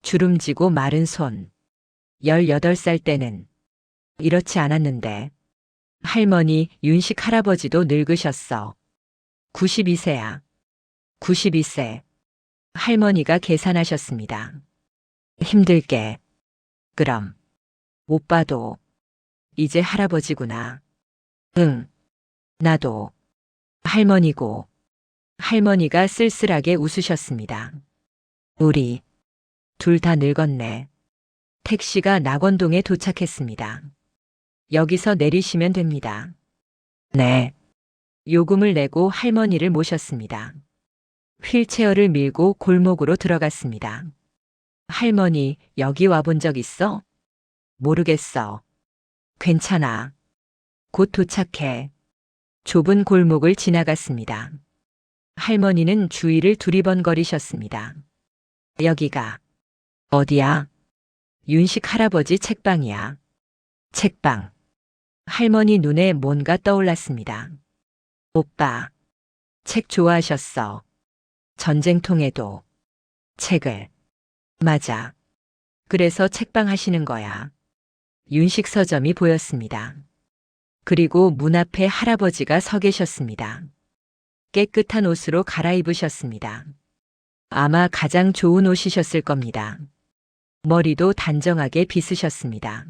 주름지고 마른 손. 18살 때는 이렇지 않았는데. 할머니, 윤식 할아버지도 늙으셨어. 92세야. 92세. 할머니가 계산하셨습니다. 힘들게. 그럼 오빠도 이제 할아버지구나. 응. 나도 할머니고. 할머니가 쓸쓸하게 웃으셨습니다. 우리 둘 다 늙었네. 택시가 낙원동에 도착했습니다. 여기서 내리시면 됩니다. 네. 요금을 내고 할머니를 모셨습니다. 휠체어를 밀고 골목으로 들어갔습니다. 할머니, 여기 와본 적 있어? 모르겠어. 괜찮아. 곧 도착해. 좁은 골목을 지나갔습니다. 할머니는 주위를 두리번거리셨습니다. 여기가 어디야? 윤식 할아버지 책방이야. 책방. 할머니 눈에 뭔가 떠올랐습니다. 오빠, 책 좋아하셨어. 전쟁통에도 책을. 맞아. 그래서 책방 하시는 거야. 윤식 서점이 보였습니다. 그리고 문 앞에 할아버지가 서 계셨습니다. 깨끗한 옷으로 갈아입으셨습니다. 아마 가장 좋은 옷이셨을 겁니다. 머리도 단정하게 빗으셨습니다.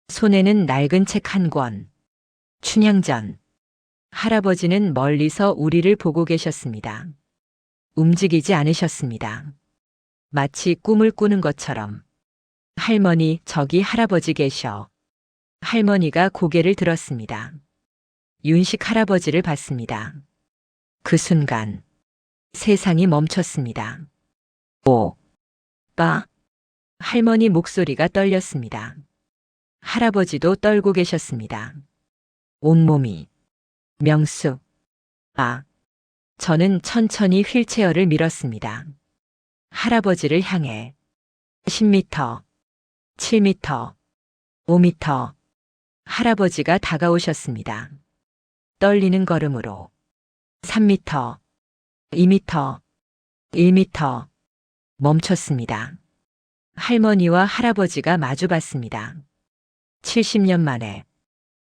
손에는 낡은 책 한 권. 춘향전. 할아버지는 멀리서 우리를 보고 계셨습니다. 움직이지 않으셨습니다. 마치 꿈을 꾸는 것처럼. 할머니, 저기 할아버지 계셔. 할머니가 고개를 들었습니다. 윤식 할아버지를 봤습니다. 그 순간 세상이 멈췄습니다. 오빠? 할머니 목소리가 떨렸습니다. 할아버지도 떨고 계셨습니다. 온몸이. 명수. 아. 저는 천천히 휠체어를 밀었습니다. 할아버지를 향해. 10m, 7m, 5m. 할아버지가 다가오셨습니다. 떨리는 걸음으로. 3m, 2m, 1m. 멈췄습니다. 할머니와 할아버지가 마주봤습니다. 70년 만에.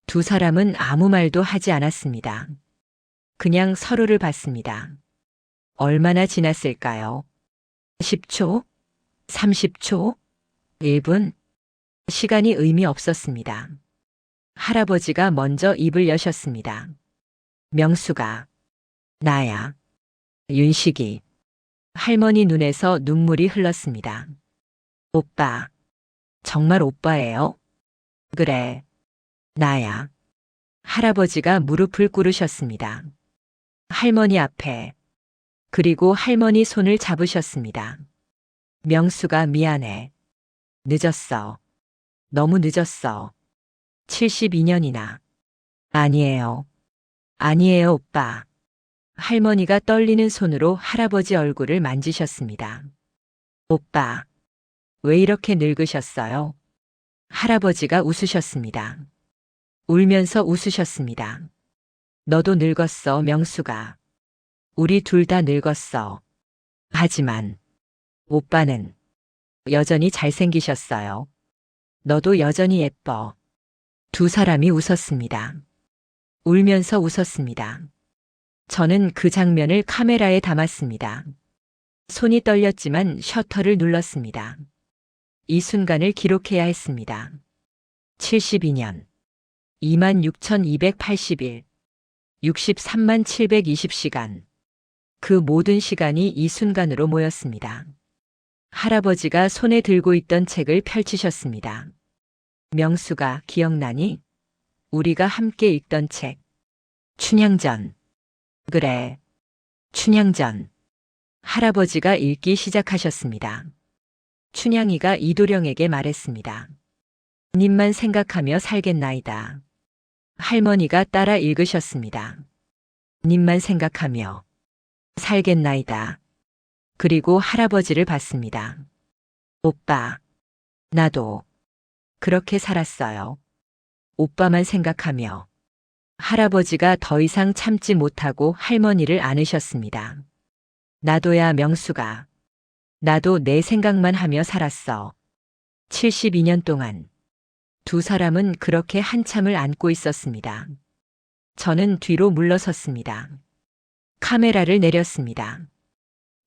두 사람은 아무 말도 하지 않았습니다. 그냥 서로를 봤습니다. 얼마나 지났을까요? 10초? 30초? 1분? 시간이 의미 없었습니다. 할아버지가 먼저 입을 여셨습니다. 명수가. 나야. 윤식이. 할머니 눈에서 눈물이 흘렀습니다. 오빠. 정말 오빠예요? 그래. 나야. 할아버지가 무릎을 꿇으셨습니다. 할머니 앞에. 그리고 할머니 손을 잡으셨습니다. 명수가 미안해. 늦었어. 너무 늦었어. 72년이나. 아니에요. 아니에요, 오빠. 할머니가 떨리는 손으로 할아버지 얼굴을 만지셨습니다. 오빠. 왜 이렇게 늙으셨어요? 할아버지가 웃으셨습니다. 울면서 웃으셨습니다. 너도 늙었어, 명수가. 우리 둘 다 늙었어. 하지만 오빠는 여전히 잘생기셨어요. 너도 여전히 예뻐. 두 사람이 웃었습니다. 울면서 웃었습니다. 저는 그 장면을 카메라에 담았습니다. 손이 떨렸지만 셔터를 눌렀습니다. 이 순간을 기록해야 했습니다. 72년, 26,280일, 63만 720시간. 그 모든 시간이 이 순간으로 모였습니다. 할아버지가 손에 들고 있던 책을 펼치셨습니다. 명수가 기억나니? 우리가 함께 읽던 책. 춘향전. 그래. 춘향전. 할아버지가 읽기 시작하셨습니다. 춘향이가 이도령에게 말했습니다. 님만 생각하며 살겠나이다. 할머니가 따라 읽으셨습니다. 님만 생각하며 살겠나이다. 그리고 할아버지를 봤습니다. 오빠, 나도 그렇게 살았어요. 오빠만 생각하며. 할아버지가 더 이상 참지 못하고 할머니를 안으셨습니다. 나도야, 명수가. 나도 내 생각만 하며 살았어. 72년 동안. 두 사람은 그렇게 한참을 안고 있었습니다. 저는 뒤로 물러섰습니다. 카메라를 내렸습니다.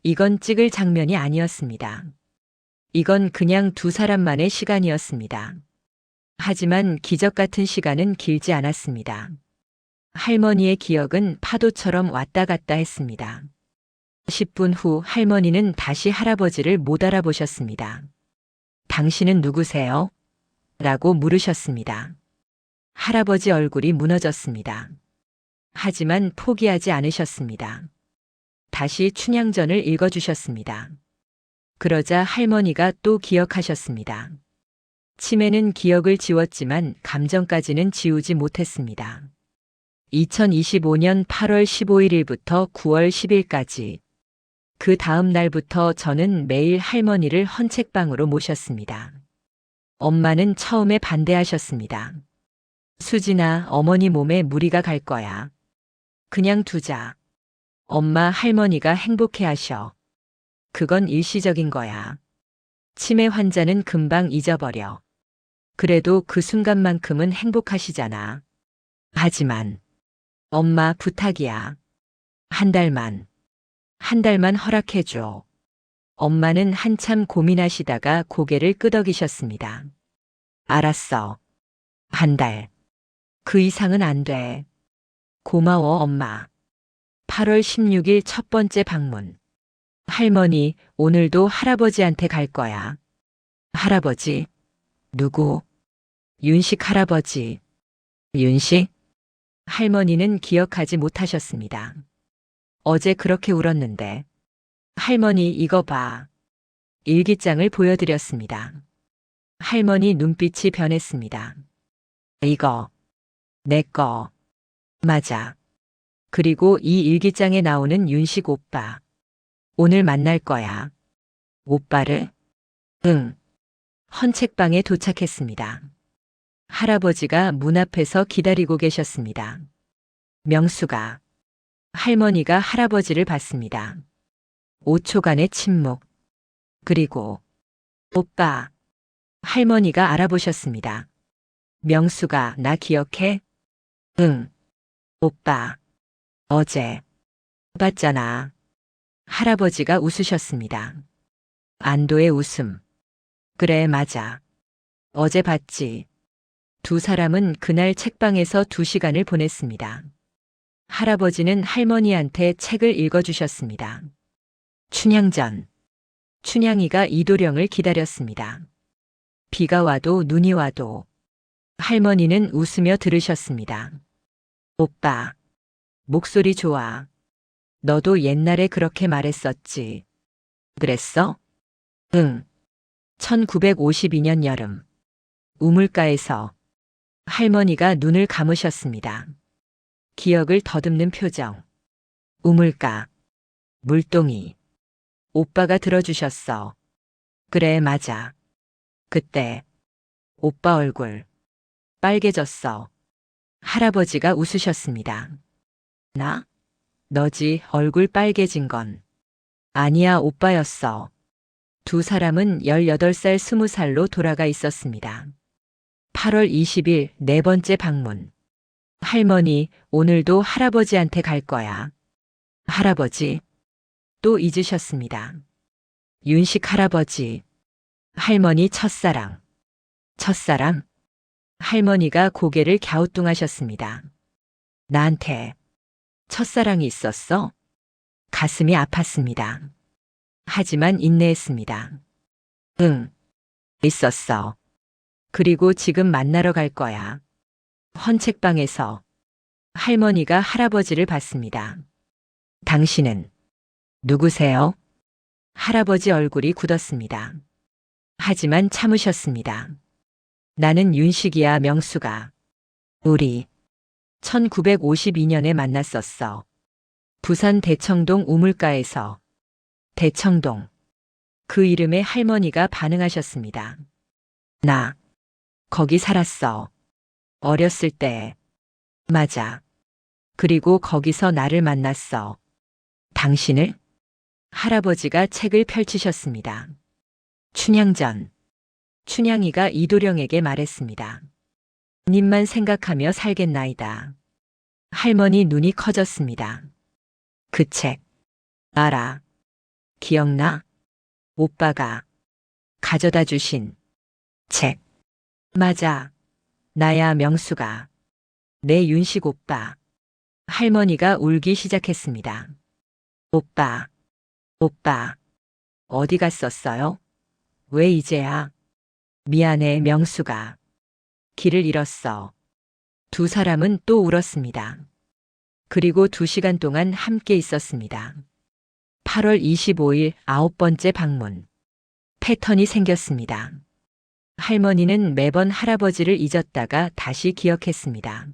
이건 찍을 장면이 아니었습니다. 이건 그냥 두 사람만의 시간이었습니다. 하지만 기적 같은 시간은 길지 않았습니다. 할머니의 기억은 파도처럼 왔다 갔다 했습니다. 10분 후 할머니는 다시 할아버지를 못 알아보셨습니다. 당신은 누구세요? 라고 물으셨습니다. 할아버지 얼굴이 무너졌습니다. 하지만 포기하지 않으셨습니다. 다시 춘향전을 읽어주셨습니다. 그러자 할머니가 또 기억하셨습니다. 치매는 기억을 지웠지만 감정까지는 지우지 못했습니다. 2025년 8월 15일부터 9월 10일까지. 그 다음 날부터 저는 매일 할머니를 헌책방으로 모셨습니다. 엄마는 처음에 반대하셨습니다. 수진아, 어머니 몸에 무리가 갈 거야. 그냥 두자. 엄마, 할머니가 행복해 하셔. 그건 일시적인 거야. 치매 환자는 금방 잊어버려. 그래도 그 순간만큼은 행복하시잖아. 하지만 엄마, 부탁이야. 한 달만 허락해줘. 엄마는 한참 고민하시다가 고개를 끄덕이셨습니다. 알았어. 한 달. 그 이상은 안 돼. 고마워, 엄마. 8월 16일 첫 번째 방문. 할머니, 오늘도 할아버지한테 갈 거야. 할아버지? 누구? 윤식 할아버지. 윤식? 할머니는 기억하지 못하셨습니다. 어제 그렇게 울었는데. 할머니, 이거 봐. 일기장을 보여드렸습니다. 할머니 눈빛이 변했습니다. 이거, 내 거. 맞아. 그리고 이 일기장에 나오는 윤식 오빠. 오늘 만날 거야. 오빠를? 응. 헌책방에 도착했습니다. 할아버지가 문 앞에서 기다리고 계셨습니다. 명수가. 할머니가 할아버지를 봤습니다. 5초간의 침묵. 그리고 오빠. 할머니가 알아보셨습니다. 명수가 나 기억해? 응. 오빠. 어제 봤잖아. 할아버지가 웃으셨습니다. 안도의 웃음. 그래, 맞아. 어제 봤지. 두 사람은 그날 책방에서 2시간을 보냈습니다. 할아버지는 할머니한테 책을 읽어주셨습니다. 춘향전. 춘향이가 이도령을 기다렸습니다. 비가 와도 눈이 와도. 할머니는 웃으며 들으셨습니다. 오빠. 목소리 좋아. 너도 옛날에 그렇게 말했었지. 그랬어? 응. 1952년 여름. 우물가에서. 할머니가 눈을 감으셨습니다. 기억을 더듬는 표정. 우물가. 물동이. 오빠가 들어주셨어. 그래, 맞아. 그때 오빠 얼굴 빨개졌어. 할아버지가 웃으셨습니다. 나? 너지 얼굴 빨개진 건. 아니야, 오빠였어. 두 사람은 18살, 20살로 돌아가 있었습니다. 8월 20일 4번째 방문. 할머니, 오늘도 할아버지한테 갈 거야. 할아버지? 또 잊으셨습니다. 윤식 할아버지. 할머니 첫사랑. 첫사랑? 할머니가 고개를 갸우뚱하셨습니다. 나한테 첫사랑이 있었어? 가슴이 아팠습니다. 하지만 인내했습니다. 응, 있었어. 그리고 지금 만나러 갈 거야. 헌책방에서. 할머니가 할아버지를 봤습니다. 당신은 누구세요? 할아버지 얼굴이 굳었습니다. 하지만 참으셨습니다. 나는 윤식이야, 명수가. 우리 1952년에 만났었어. 부산 대청동 우물가에서. 대청동. 그 이름에 할머니가 반응하셨습니다. 나 거기 살았어. 어렸을 때. 맞아. 그리고 거기서 나를 만났어. 당신을? 할아버지가 책을 펼치셨습니다. 춘향전. 춘향이가 이도령에게 말했습니다. 님만 생각하며 살겠나이다. 할머니 눈이 커졌습니다. 그 책. 알아. 기억나? 오빠가 가져다 주신 책. 맞아. 나야, 명수가. 내 윤식 오빠. 할머니가 울기 시작했습니다. 오빠. 오빠. 어디 갔었어요? 왜 이제야? 미안해, 명수가. 길을 잃었어. 두 사람은 또 울었습니다. 그리고 2시간 동안 함께 있었습니다. 8월 25일 9번째 방문. 패턴이 생겼습니다. 할머니는 매번 할아버지를 잊었다가 다시 기억했습니다.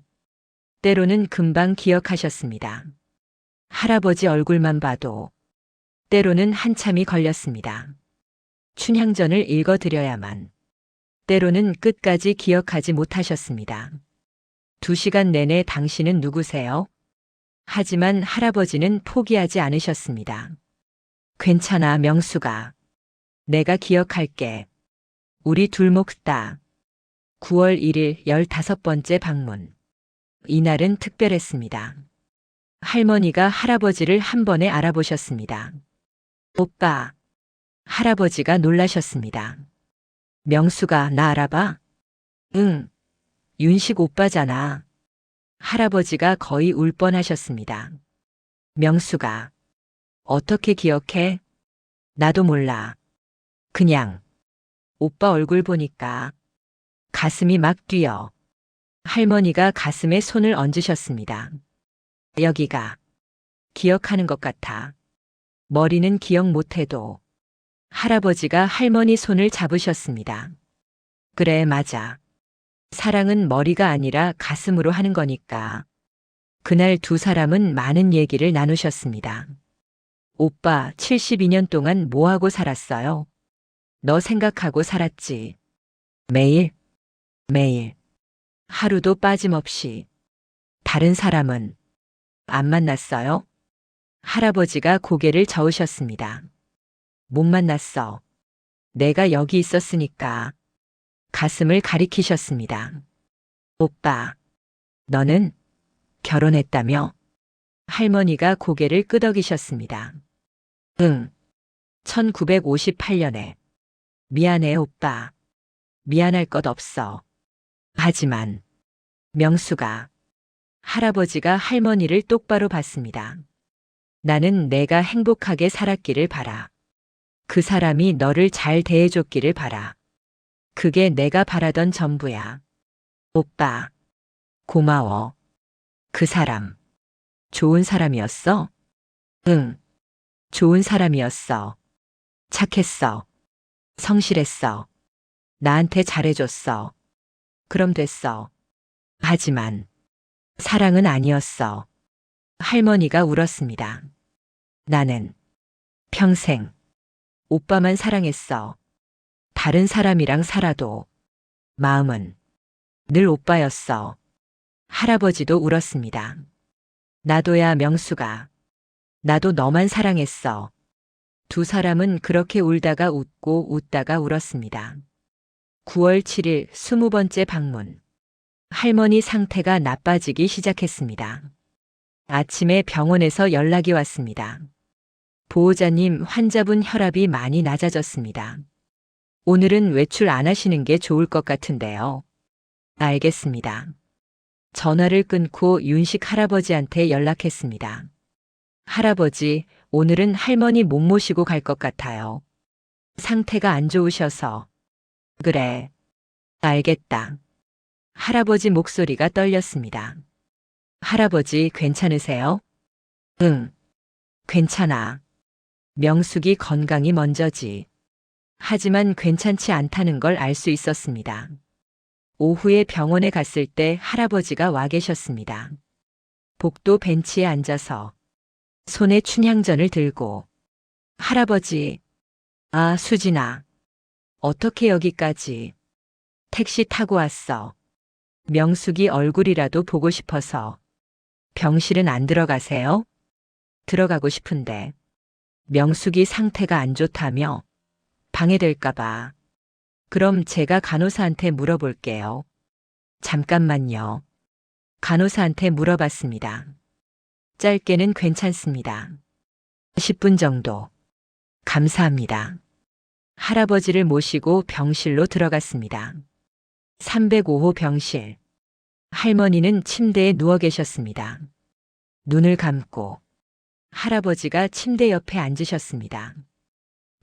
때로는 금방 기억하셨습니다. 할아버지 얼굴만 봐도. 때로는 한참이 걸렸습니다. 춘향전을 읽어드려야만. 때로는 끝까지 기억하지 못하셨습니다. 2시간 내내 당신은 누구세요? 하지만 할아버지는 포기하지 않으셨습니다. 괜찮아, 명수가. 내가 기억할게. 우리 둘 몫다. 9월 1일 15번째 방문. 이날은 특별했습니다. 할머니가 할아버지를 한 번에 알아보셨습니다. 오빠. 할아버지가 놀라셨습니다. 명수가 나 알아봐? 응. 윤식 오빠잖아. 할아버지가 거의 울 뻔하셨습니다. 명수가. 어떻게 기억해? 나도 몰라. 그냥. 오빠 얼굴 보니까. 가슴이 막 뛰어. 할머니가 가슴에 손을 얹으셨습니다. 여기가. 기억하는 것 같아. 머리는 기억 못해도. 할아버지가 할머니 손을 잡으셨습니다. 그래, 맞아. 사랑은 머리가 아니라 가슴으로 하는 거니까. 그날 두 사람은 많은 얘기를 나누셨습니다. 오빠, 72년 동안 뭐 하고 살았어요? 너 생각하고 살았지. 매일, 매일. 하루도 빠짐없이. 다른 사람은 안 만났어요? 할아버지가 고개를 저으셨습니다. 못 만났어. 내가 여기 있었으니까. 가슴을 가리키셨습니다. 오빠, 너는 결혼했다며? 할머니가 고개를 끄덕이셨습니다. 응, 1958년에. 미안해, 오빠. 미안할 것 없어. 하지만, 명수가, 할아버지가 할머니를 똑바로 봤습니다. 나는 내가 행복하게 살았기를 바라. 그 사람이 너를 잘 대해줬기를 바라. 그게 내가 바라던 전부야. 오빠, 고마워. 그 사람, 좋은 사람이었어? 응, 좋은 사람이었어. 착했어. 성실했어. 나한테 잘해줬어. 그럼 됐어. 하지만, 사랑은 아니었어. 할머니가 울었습니다. 나는 평생 오빠만 사랑했어. 다른 사람이랑 살아도 마음은 늘 오빠였어. 할아버지도 울었습니다. 나도야, 명수가. 나도 너만 사랑했어. 두 사람은 그렇게 울다가 웃고 웃다가 울었습니다. 9월 7일 20번째 방문. 할머니 상태가 나빠지기 시작했습니다. 아침에 병원에서 연락이 왔습니다. 보호자님, 환자분 혈압이 많이 낮아졌습니다. 오늘은 외출 안 하시는 게 좋을 것 같은데요. 알겠습니다. 전화를 끊고 윤식 할아버지한테 연락했습니다. 할아버지, 오늘은 할머니 못 모시고 갈 것 같아요. 상태가 안 좋으셔서. 그래. 알겠다. 할아버지 목소리가 떨렸습니다. 할아버지, 괜찮으세요? 응. 괜찮아. 명숙이 건강이 먼저지. 하지만 괜찮지 않다는 걸 알 수 있었습니다. 오후에 병원에 갔을 때 할아버지가 와 계셨습니다. 복도 벤치에 앉아서 손에 춘향전을 들고. 할아버지, 아, 수진아. 어떻게 여기까지? 택시 타고 왔어. 명숙이 얼굴이라도 보고 싶어서. 병실은 안 들어가세요? 들어가고 싶은데. 명숙이 상태가 안 좋다며? 방해될까봐. 그럼 제가 간호사한테 물어볼게요. 잠깐만요. 간호사한테 물어봤습니다. 짧게는 괜찮습니다. 10분 정도. 감사합니다. 할아버지를 모시고 병실로 들어갔습니다. 305호 병실. 할머니는 침대에 누워 계셨습니다. 눈을 감고 할아버지가 침대 옆에 앉으셨습니다.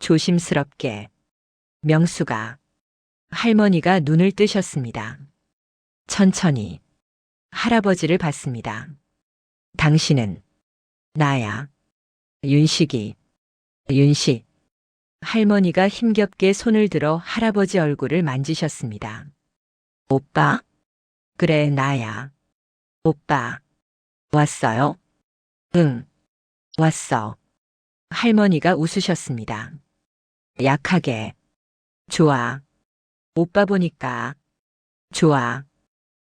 조심스럽게. 명수가. 할머니가 눈을 뜨셨습니다. 천천히 할아버지를 봤습니다. 당신은 나야. 윤식이. 윤식. 할머니가 힘겹게 손을 들어 할아버지 얼굴을 만지셨습니다. 오빠? 그래, 나야. 오빠. 왔어요? 응. 왔어. 할머니가 웃으셨습니다. 약하게. 좋아. 오빠 보니까. 좋아.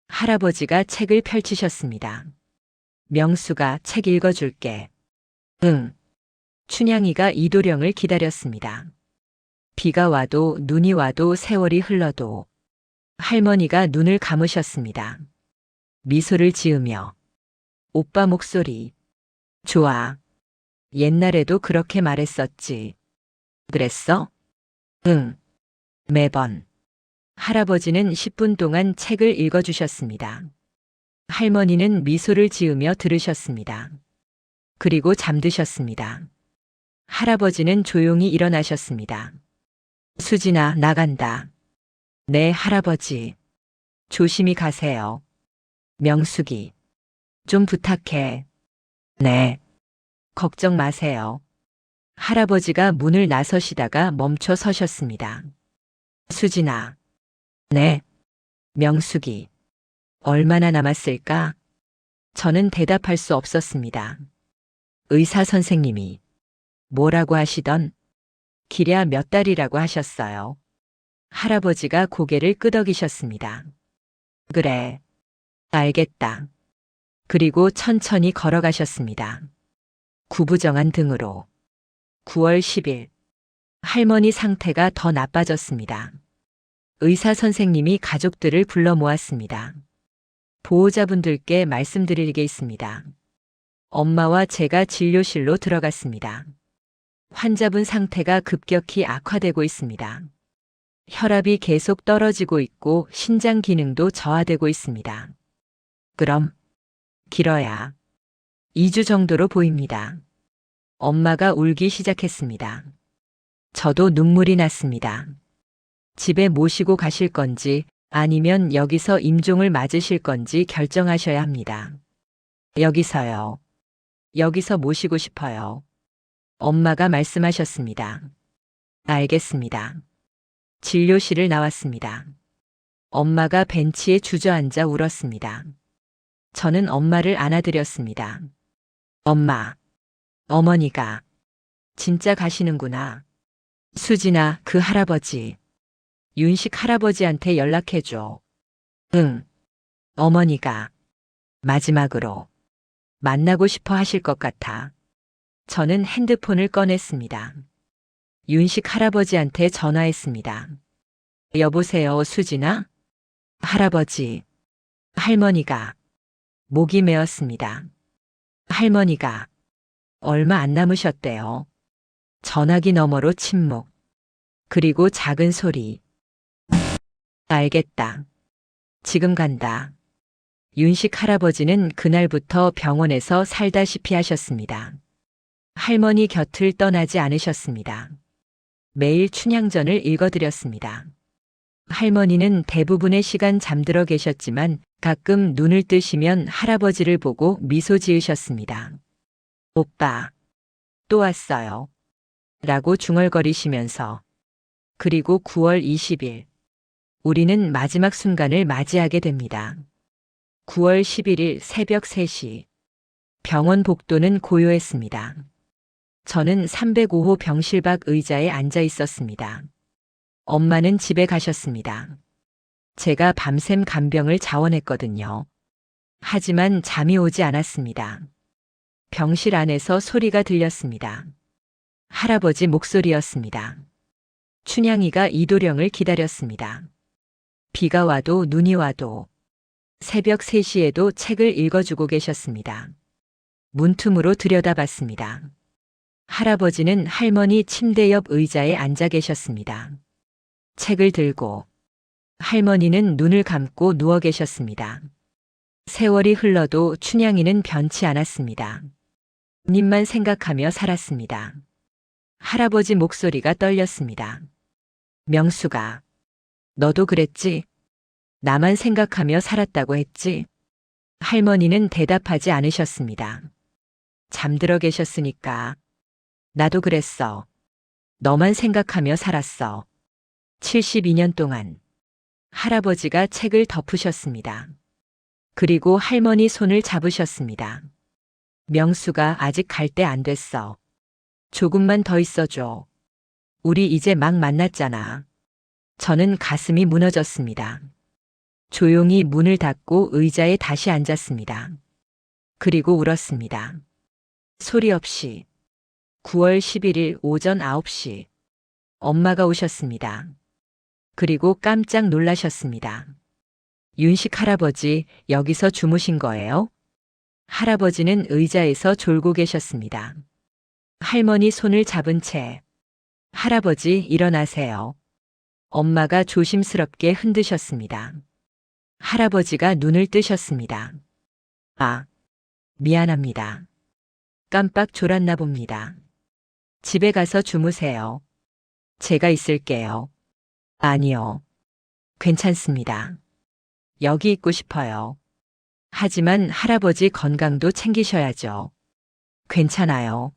할아버지가 책을 펼치셨습니다. 명수가 책 읽어줄게. 응. 춘향이가 이도령을 기다렸습니다. 비가 와도 눈이 와도 세월이 흘러도 할머니가 눈을 감으셨습니다. 미소를 지으며. 오빠 목소리. 좋아. 옛날에도 그렇게 말했었지. 그랬어? 응. 매번. 할아버지는 10분 동안 책을 읽어주셨습니다. 할머니는 미소를 지으며 들으셨습니다. 그리고 잠드셨습니다. 할아버지는 조용히 일어나셨습니다. 수진아, 나간다. 네, 할아버지. 조심히 가세요. 명숙이. 좀 부탁해. 네. 걱정 마세요. 할아버지가 문을 나서시다가 멈춰 서셨습니다. 수진아. 네. 명숙이. 얼마나 남았을까? 저는 대답할 수 없었습니다. 의사 선생님이 뭐라고 하시던 길야 몇 달이라고 하셨어요. 할아버지가 고개를 끄덕이셨습니다. 그래. 알겠다. 그리고 천천히 걸어가셨습니다. 구부정한 등으로. 9월 10일. 할머니 상태가 더 나빠졌습니다. 의사 선생님이 가족들을 불러 모았습니다. 보호자분들께 말씀드릴 게 있습니다. 엄마와 제가 진료실로 들어갔습니다. 환자분 상태가 급격히 악화되고 있습니다. 혈압이 계속 떨어지고 있고 신장 기능도 저하되고 있습니다. 그럼 길어야 2주 정도로 보입니다. 엄마가 울기 시작했습니다. 저도 눈물이 났습니다. 집에 모시고 가실 건지 아니면 여기서 임종을 맞으실 건지 결정하셔야 합니다. 여기서요. 여기서 모시고 싶어요. 엄마가 말씀하셨습니다. 알겠습니다. 진료실을 나왔습니다. 엄마가 벤치에 주저앉아 울었습니다. 저는 엄마를 안아드렸습니다. 엄마, 어머니가 진짜 가시는구나. 수진아, 그 할아버지. 윤식 할아버지한테 연락해줘. 응. 어머니가 마지막으로 만나고 싶어 하실 것 같아. 저는 핸드폰을 꺼냈습니다. 윤식 할아버지한테 전화했습니다. 여보세요, 수진아? 할아버지. 할머니가 목이 메었습니다. 할머니가 얼마 안 남으셨대요. 전화기 너머로 침묵. 그리고 작은 소리. 알겠다. 지금 간다. 윤식 할아버지는 그날부터 병원에서 살다시피 하셨습니다. 할머니 곁을 떠나지 않으셨습니다. 매일 춘향전을 읽어드렸습니다. 할머니는 대부분의 시간 잠들어 계셨지만 가끔 눈을 뜨시면 할아버지를 보고 미소 지으셨습니다. 오빠, 또 왔어요. 라고 중얼거리시면서. 그리고 9월 20일. 우리는 마지막 순간을 맞이하게 됩니다. 9월 11일 새벽 3시. 병원 복도는 고요했습니다. 저는 305호 병실 밖 의자에 앉아 있었습니다. 엄마는 집에 가셨습니다. 제가 밤샘 간병을 자원했거든요. 하지만 잠이 오지 않았습니다. 병실 안에서 소리가 들렸습니다. 할아버지 목소리였습니다. 춘향이가 이도령을 기다렸습니다. 비가 와도 눈이 와도 새벽 3시에도 책을 읽어주고 계셨습니다. 문틈으로 들여다봤습니다. 할아버지는 할머니 침대 옆 의자에 앉아 계셨습니다. 책을 들고 할머니는 눈을 감고 누워 계셨습니다. 세월이 흘러도 춘향이는 변치 않았습니다. 님만 생각하며 살았습니다. 할아버지 목소리가 떨렸습니다. 명수가, 너도 그랬지? 나만 생각하며 살았다고 했지? 할머니는 대답하지 않으셨습니다. 잠들어 계셨으니까. 나도 그랬어. 너만 생각하며 살았어. 72년 동안. 할아버지가 책을 덮으셨습니다. 그리고 할머니 손을 잡으셨습니다. 명수가 아직 갈 때 안 됐어. 조금만 더 있어줘. 우리 이제 막 만났잖아. 저는 가슴이 무너졌습니다. 조용히 문을 닫고 의자에 다시 앉았습니다. 그리고 울었습니다. 소리 없이. 9월 11일 오전 9시. 엄마가 오셨습니다. 그리고 깜짝 놀라셨습니다. 윤식 할아버지, 여기서 주무신 거예요? 할아버지는 의자에서 졸고 계셨습니다. 할머니 손을 잡은 채, 할아버지 일어나세요. 엄마가 조심스럽게 흔드셨습니다. 할아버지가 눈을 뜨셨습니다. 아, 미안합니다. 깜빡 졸았나 봅니다. 집에 가서 주무세요. 제가 있을게요. 아니요. 괜찮습니다. 여기 있고 싶어요. 하지만 할아버지 건강도 챙기셔야죠. 괜찮아요.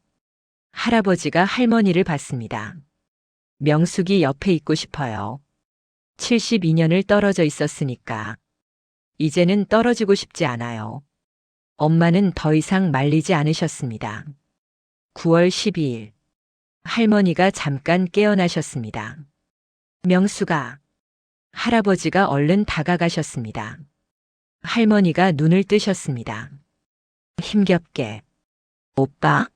할아버지가 할머니를 봤습니다. 명숙이 옆에 있고 싶어요. 72년을 떨어져 있었으니까. 이제는 떨어지고 싶지 않아요. 엄마는 더 이상 말리지 않으셨습니다. 9월 12일. 할머니가 잠깐 깨어나셨습니다. 명수가. 할아버지가 얼른 다가가셨습니다. 할머니가 눈을 뜨셨습니다. 힘겹게. 오빠?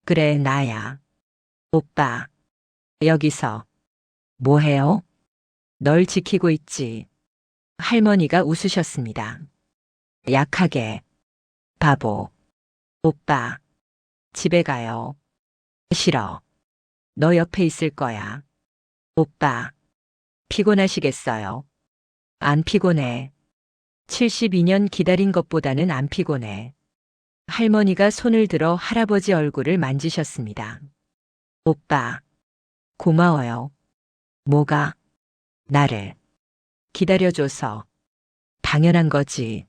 그래, 나야. 오빠. 여기서. 뭐해요? 널 지키고 있지. 할머니가 웃으셨습니다. 약하게. 바보. 오빠. 집에 가요. 싫어. 너 옆에 있을 거야. 오빠. 피곤하시겠어요? 안 피곤해. 72년 기다린 것보다는 안 피곤해. 할머니가 손을 들어 할아버지 얼굴을 만지셨습니다. 오빠. 고마워요. 뭐가? 나를. 기다려줘서. 당연한 거지.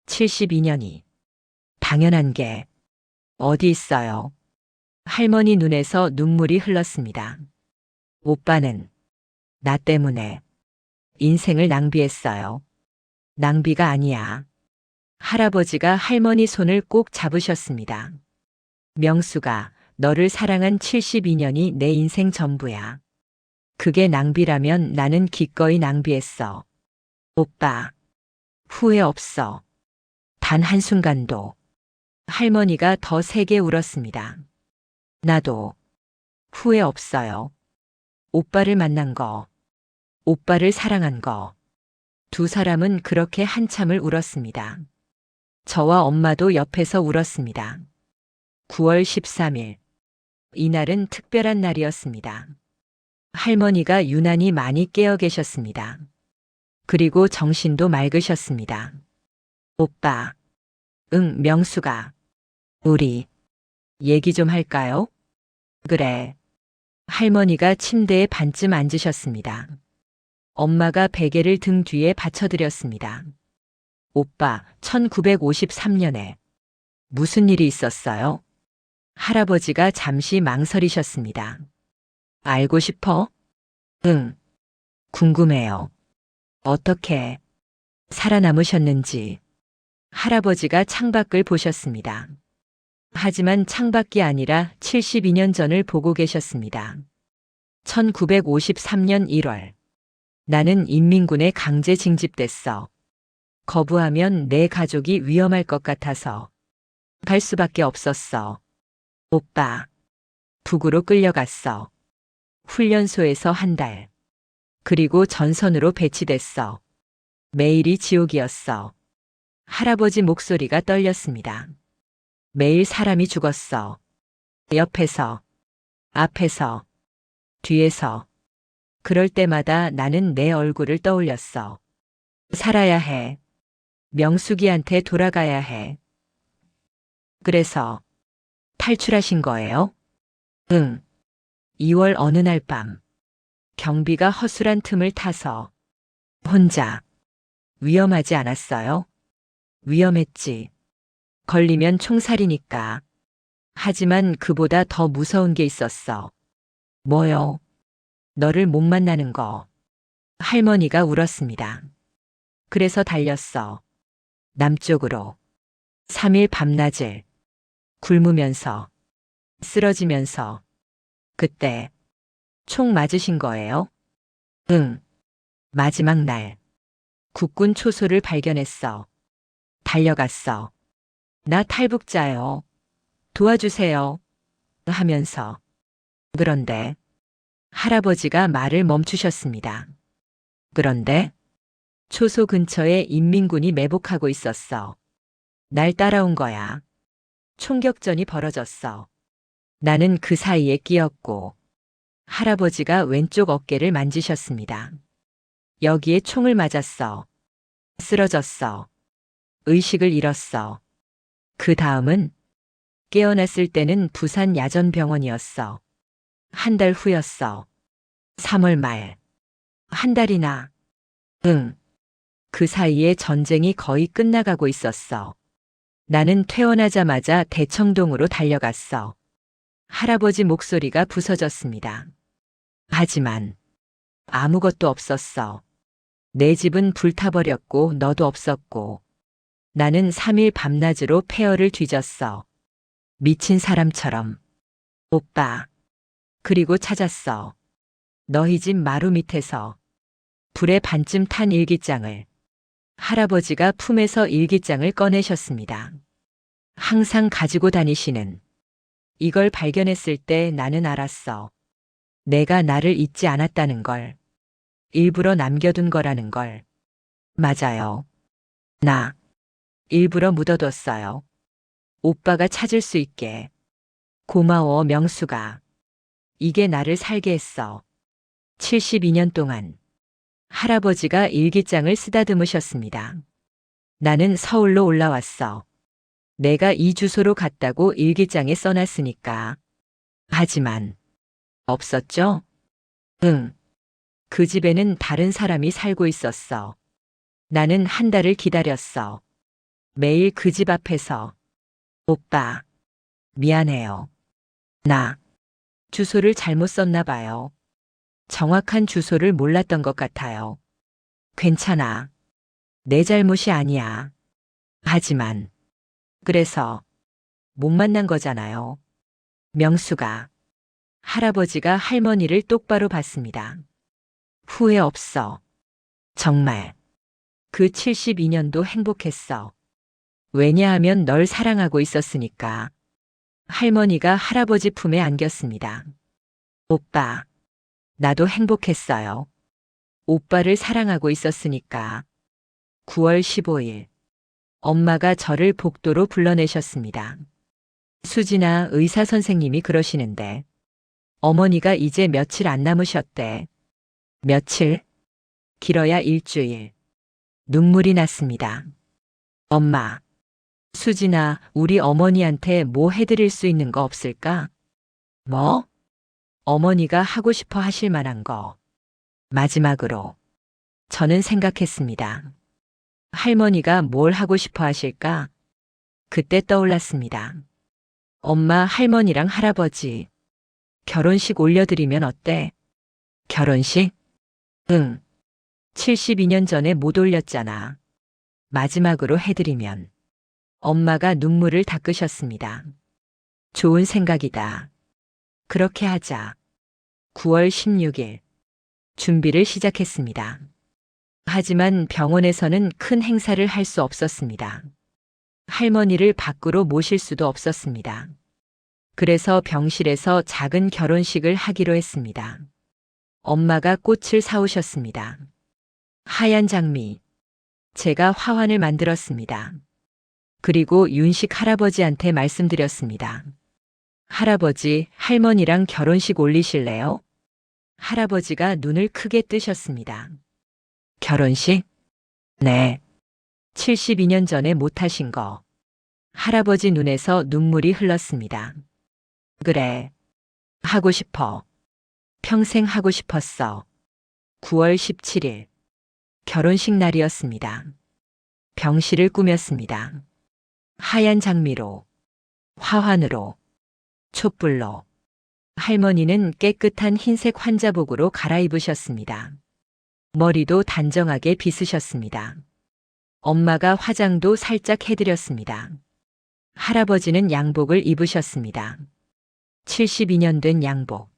72년이. 당연한 게. 어디 있어요? 할머니 눈에서 눈물이 흘렀습니다. 오빠는 나 때문에 인생을 낭비했어요. 낭비가 아니야. 할아버지가 할머니 손을 꼭 잡으셨습니다. 명수가 너를 사랑한 72년이 내 인생 전부야. 그게 낭비라면 나는 기꺼이 낭비했어. 오빠. 후회 없어. 단 한순간도. 할머니가 더 세게 울었습니다. 나도 후회 없어요. 오빠를 만난 거, 오빠를 사랑한 거. 두 사람은 그렇게 한참을 울었습니다. 저와 엄마도 옆에서 울었습니다. 9월 13일. 이날은 특별한 날이었습니다. 할머니가 유난히 많이 깨어 계셨습니다. 그리고 정신도 맑으셨습니다. 오빠. 응, 명수가. 우리 얘기 좀 할까요? 그래. 할머니가 침대에 반쯤 앉으셨습니다. 엄마가 베개를 등 뒤에 받쳐드렸습니다. 오빠, 1953년에 무슨 일이 있었어요? 할아버지가 잠시 망설이셨습니다. 알고 싶어? 응. 궁금해요. 어떻게 살아남으셨는지. 할아버지가 창밖을 보셨습니다. 하지만 창밖이 아니라 72년 전을 보고 계셨습니다. 1953년 1월. 나는 인민군에 강제 징집됐어. 거부하면 내 가족이 위험할 것 같아서 갈 수밖에 없었어. 오빠. 북으로 끌려갔어. 훈련소에서 한 달. 그리고 전선으로 배치됐어. 매일이 지옥이었어. 할아버지 목소리가 떨렸습니다. 매일 사람이 죽었어. 옆에서, 앞에서, 뒤에서. 그럴 때마다 나는 내 얼굴을 떠올렸어. 살아야 해. 명숙이한테 돌아가야 해. 그래서 탈출하신 거예요? 응. 2월 어느 날 밤. 경비가 허술한 틈을 타서 혼자. 위험하지 않았어요? 위험했지. 걸리면 총살이니까. 하지만 그보다 더 무서운 게 있었어. 뭐요? 너를 못 만나는 거. 할머니가 울었습니다. 그래서 달렸어. 남쪽으로. 3일 밤낮을. 굶으면서. 쓰러지면서. 그때 총 맞으신 거예요? 응. 마지막 날. 국군 초소를 발견했어. 달려갔어. 나 탈북자요. 도와주세요. 하면서. 그런데 할아버지가 말을 멈추셨습니다. 그런데 초소 근처에 인민군이 매복하고 있었어. 날 따라온 거야. 총격전이 벌어졌어. 나는 그 사이에 끼었고 할아버지가 왼쪽 어깨를 만지셨습니다. 여기에 총을 맞았어. 쓰러졌어. 의식을 잃었어. 그 다음은 깨어났을 때는 부산 야전병원이었어. 한 달 후였어. 3월 말. 한 달이나. 응. 그 사이에 전쟁이 거의 끝나가고 있었어. 나는 퇴원하자마자 대청동으로 달려갔어. 할아버지 목소리가 부서졌습니다. 하지만 아무것도 없었어. 내 집은 불타버렸고 너도 없었고 나는 3일 밤낮으로 폐허를 뒤졌어. 미친 사람처럼. 오빠. 그리고 찾았어. 너희 집 마루 밑에서 불에 반쯤 탄 일기장을. 할아버지가 품에서 일기장을 꺼내셨습니다. 항상 가지고 다니시는. 이걸 발견했을 때 나는 알았어. 내가 나를 잊지 않았다는 걸. 일부러 남겨둔 거라는 걸. 맞아요. 나 일부러 묻어뒀어요. 오빠가 찾을 수 있게. 고마워, 명수가. 이게 나를 살게 했어. 72년 동안. 할아버지가 일기장을 쓰다듬으셨습니다. 나는 서울로 올라왔어. 내가 이 주소로 갔다고 일기장에 써놨으니까. 하지만 없었죠? 응. 그 집에는 다른 사람이 살고 있었어. 나는 한 달을 기다렸어. 매일 그 집 앞에서. 오빠. 미안해요. 나 주소를 잘못 썼나 봐요. 정확한 주소를 몰랐던 것 같아요. 괜찮아. 내 잘못이 아니야. 하지만 그래서 못 만난 거잖아요. 명수가. 할아버지가 할머니를 똑바로 봤습니다. 후회 없어. 정말. 그 72년도 행복했어. 왜냐하면 널 사랑하고 있었으니까. 할머니가 할아버지 품에 안겼습니다. 오빠. 나도 행복했어요. 오빠를 사랑하고 있었으니까. 9월 15일. 엄마가 저를 복도로 불러내셨습니다. 수진아, 의사 선생님이 그러시는데. 어머니가 이제 며칠 안 남으셨대. 며칠? 길어야 일주일. 눈물이 났습니다. 엄마. 수진아, 우리 어머니한테 뭐 해드릴 수 있는 거 없을까? 뭐? 어머니가 하고 싶어 하실 만한 거. 마지막으로. 저는 생각했습니다. 할머니가 뭘 하고 싶어 하실까? 그때 떠올랐습니다. 엄마, 할머니랑 할아버지. 결혼식 올려드리면 어때? 결혼식? 응. 72년 전에 못 올렸잖아. 마지막으로 해드리면. 엄마가 눈물을 닦으셨습니다. 좋은 생각이다. 그렇게 하자. 9월 16일. 준비를 시작했습니다. 하지만 병원에서는 큰 행사를 할 수 없었습니다. 할머니를 밖으로 모실 수도 없었습니다. 그래서 병실에서 작은 결혼식을 하기로 했습니다. 엄마가 꽃을 사오셨습니다. 하얀 장미. 제가 화환을 만들었습니다. 그리고 윤식 할아버지한테 말씀드렸습니다. 할아버지, 할머니랑 결혼식 올리실래요? 할아버지가 눈을 크게 뜨셨습니다. 결혼식? 네. 72년 전에 못하신 거. 할아버지 눈에서 눈물이 흘렀습니다. 그래. 하고 싶어. 평생 하고 싶었어. 9월 17일. 결혼식 날이었습니다. 병실을 꾸몄습니다. 하얀 장미로, 화환으로, 촛불로. 할머니는 깨끗한 흰색 환자복으로 갈아입으셨습니다. 머리도 단정하게 빗으셨습니다. 엄마가 화장도 살짝 해드렸습니다. 할아버지는 양복을 입으셨습니다. 72년 된 양복.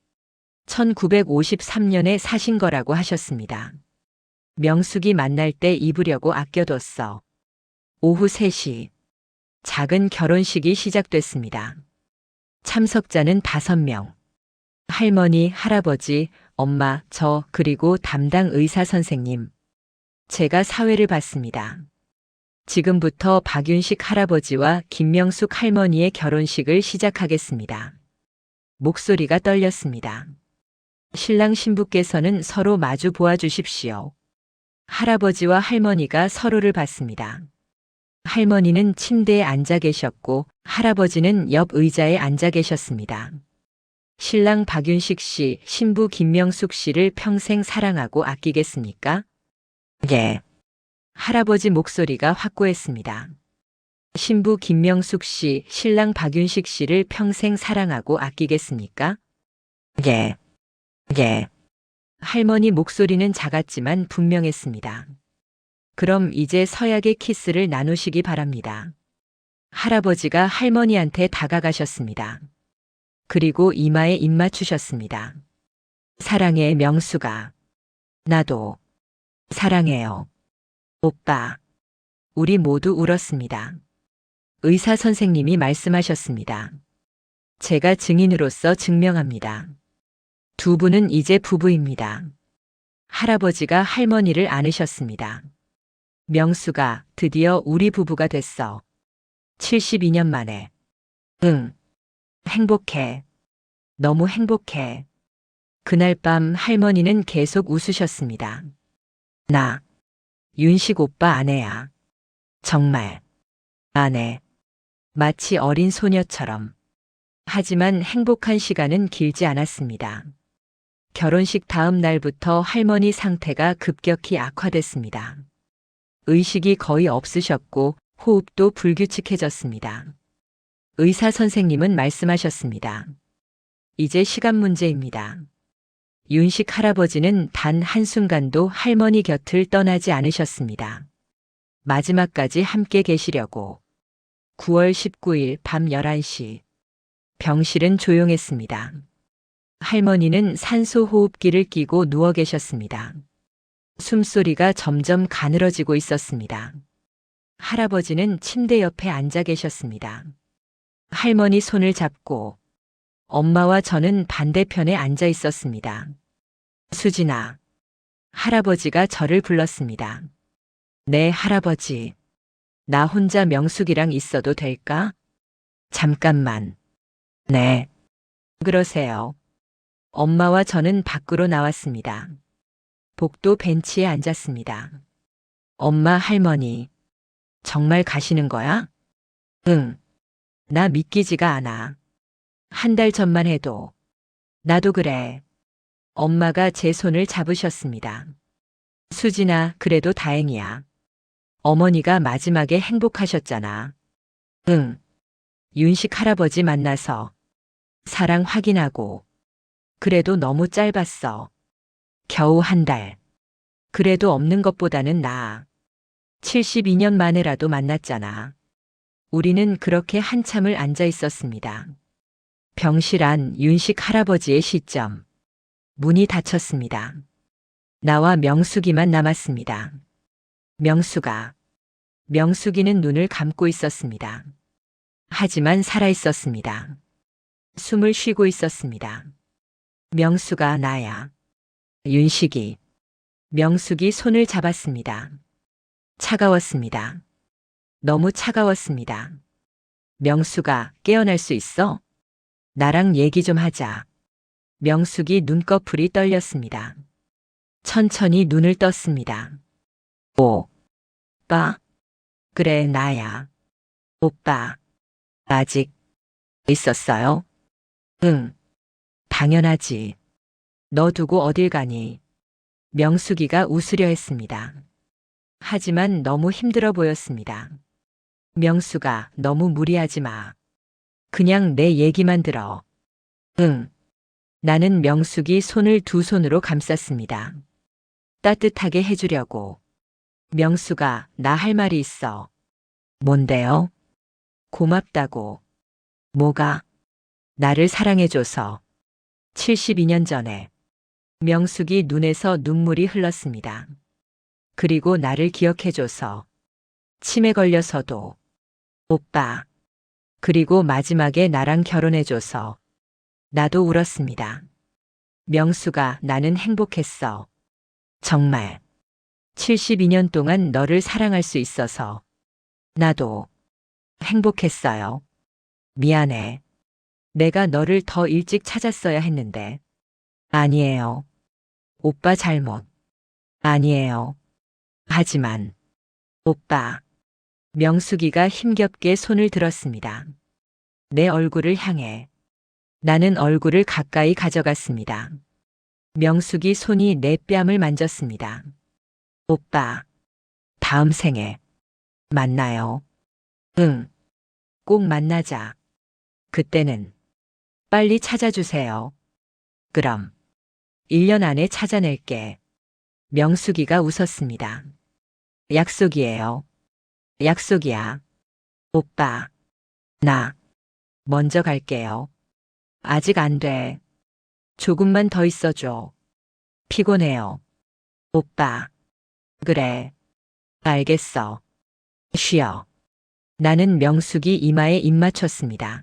1953년에 사신 거라고 하셨습니다. 명숙이 만날 때 입으려고 아껴뒀어. 오후 3시. 작은 결혼식이 시작됐습니다. 참석자는 5명. 할머니, 할아버지, 엄마, 저, 그리고 담당 의사 선생님. 제가 사회를 봤습니다. 지금부터 박윤식 할아버지와 김명숙 할머니의 결혼식을 시작하겠습니다. 목소리가 떨렸습니다. 신랑 신부께서는 서로 마주 보아주십시오. 할아버지와 할머니가 서로를 봤습니다. 할머니는 침대에 앉아 계셨고 할아버지는 옆 의자에 앉아 계셨습니다. 신랑 박윤식 씨, 신부 김명숙 씨를 평생 사랑하고 아끼겠습니까? 예. 할아버지 목소리가 확고했습니다. 신부 김명숙 씨, 신랑 박윤식 씨를 평생 사랑하고 아끼겠습니까? 예, 예. 할머니 목소리는 작았지만 분명했습니다. 그럼 이제 서약의 키스를 나누시기 바랍니다. 할아버지가 할머니한테 다가가셨습니다. 그리고 이마에 입 맞추셨습니다. 사랑해, 명수가. 나도 사랑해요. 오빠. 우리 모두 울었습니다. 의사 선생님이 말씀하셨습니다. 제가 증인으로서 증명합니다. 두 분은 이제 부부입니다. 할아버지가 할머니를 안으셨습니다. 명수가 드디어 우리 부부가 됐어. 72년 만에. 응. 행복해. 너무 행복해. 그날 밤 할머니는 계속 웃으셨습니다. 나, 윤식 오빠 아내야. 정말. 아내. 마치 어린 소녀처럼. 하지만 행복한 시간은 길지 않았습니다. 결혼식 다음 날부터 할머니 상태가 급격히 악화됐습니다. 의식이 거의 없으셨고 호흡도 불규칙해졌습니다. 의사 선생님은 말씀하셨습니다. 이제 시간 문제입니다. 윤식 할아버지는 단 한순간도 할머니 곁을 떠나지 않으셨습니다. 마지막까지 함께 계시려고. 9월 19일 밤 11시. 병실은 조용했습니다. 할머니는 산소 호흡기를 끼고 누워 계셨습니다. 숨소리가 점점 가늘어지고 있었습니다. 할아버지는 침대 옆에 앉아 계셨습니다. 할머니 손을 잡고 엄마와 저는 반대편에 앉아 있었습니다. 수진아. 할아버지가 저를 불렀습니다. 네, 할아버지. 나 혼자 명숙이랑 있어도 될까? 잠깐만. 네. 그러세요. 엄마와 저는 밖으로 나왔습니다. 복도 벤치에 앉았습니다. 엄마, 할머니. 정말 가시는 거야? 응. 나 믿기지가 않아. 한 달 전만 해도. 나도 그래. 엄마가 제 손을 잡으셨습니다. 수진아, 그래도 다행이야. 어머니가 마지막에 행복하셨잖아. 응. 윤식 할아버지 만나서 사랑 확인하고. 그래도 너무 짧았어. 겨우 한 달. 그래도 없는 것보다는 나아. 72년 만에라도 만났잖아. 우리는 그렇게 한참을 앉아 있었습니다. 병실 안 윤식 할아버지의 시점. 문이 닫혔습니다. 나와 명숙이만 남았습니다. 명숙아. 명숙이는 눈을 감고 있었습니다. 하지만 살아 있었습니다. 숨을 쉬고 있었습니다. 명숙아, 나야. 윤식이. 명숙이 손을 잡았습니다. 차가웠습니다. 너무 차가웠습니다. 명숙아, 깨어날 수 있어? 나랑 얘기 좀 하자. 명숙이 눈꺼풀이 떨렸습니다. 천천히 눈을 떴습니다. 오빠? 그래, 나야. 오빠. 아직 있었어요? 응. 당연하지. 너 두고 어딜 가니? 명숙이가 웃으려 했습니다. 하지만 너무 힘들어 보였습니다. 명숙아, 너무 무리하지 마. 그냥 내 얘기만 들어. 응. 나는 명숙이 손을 두 손으로 감쌌습니다. 따뜻하게 해주려고. 명숙아, 나 할 말이 있어. 뭔데요? 고맙다고. 뭐가? 나를 사랑해줘서. 72년 전에. 명숙이 눈에서 눈물이 흘렀습니다. 그리고 나를 기억해줘서. 치매 걸려서도. 오빠. 그리고 마지막에 나랑 결혼해줘서. 나도 울었습니다. 명숙아, 나는 행복했어. 정말. 72년 동안 너를 사랑할 수 있어서. 나도 행복했어요. 미안해. 내가 너를 더 일찍 찾았어야 했는데. 아니에요. 오빠 잘못. 아니에요. 하지만. 오빠. 명숙이가 힘겹게 손을 들었습니다. 내 얼굴을 향해. 나는 얼굴을 가까이 가져갔습니다. 명숙이 손이 내 뺨을 만졌습니다. 오빠. 다음 생에. 만나요. 응, 꼭 만나자. 그때는 빨리 찾아주세요. 그럼 1년 안에 찾아낼게. 명숙이가 웃었습니다. 약속이에요. 약속이야. 오빠, 나 먼저 갈게요. 아직 안 돼. 조금만 더 있어줘. 피곤해요. 오빠. 그래. 알겠어. 쉬어. 나는 명숙이 이마에 입 맞췄습니다.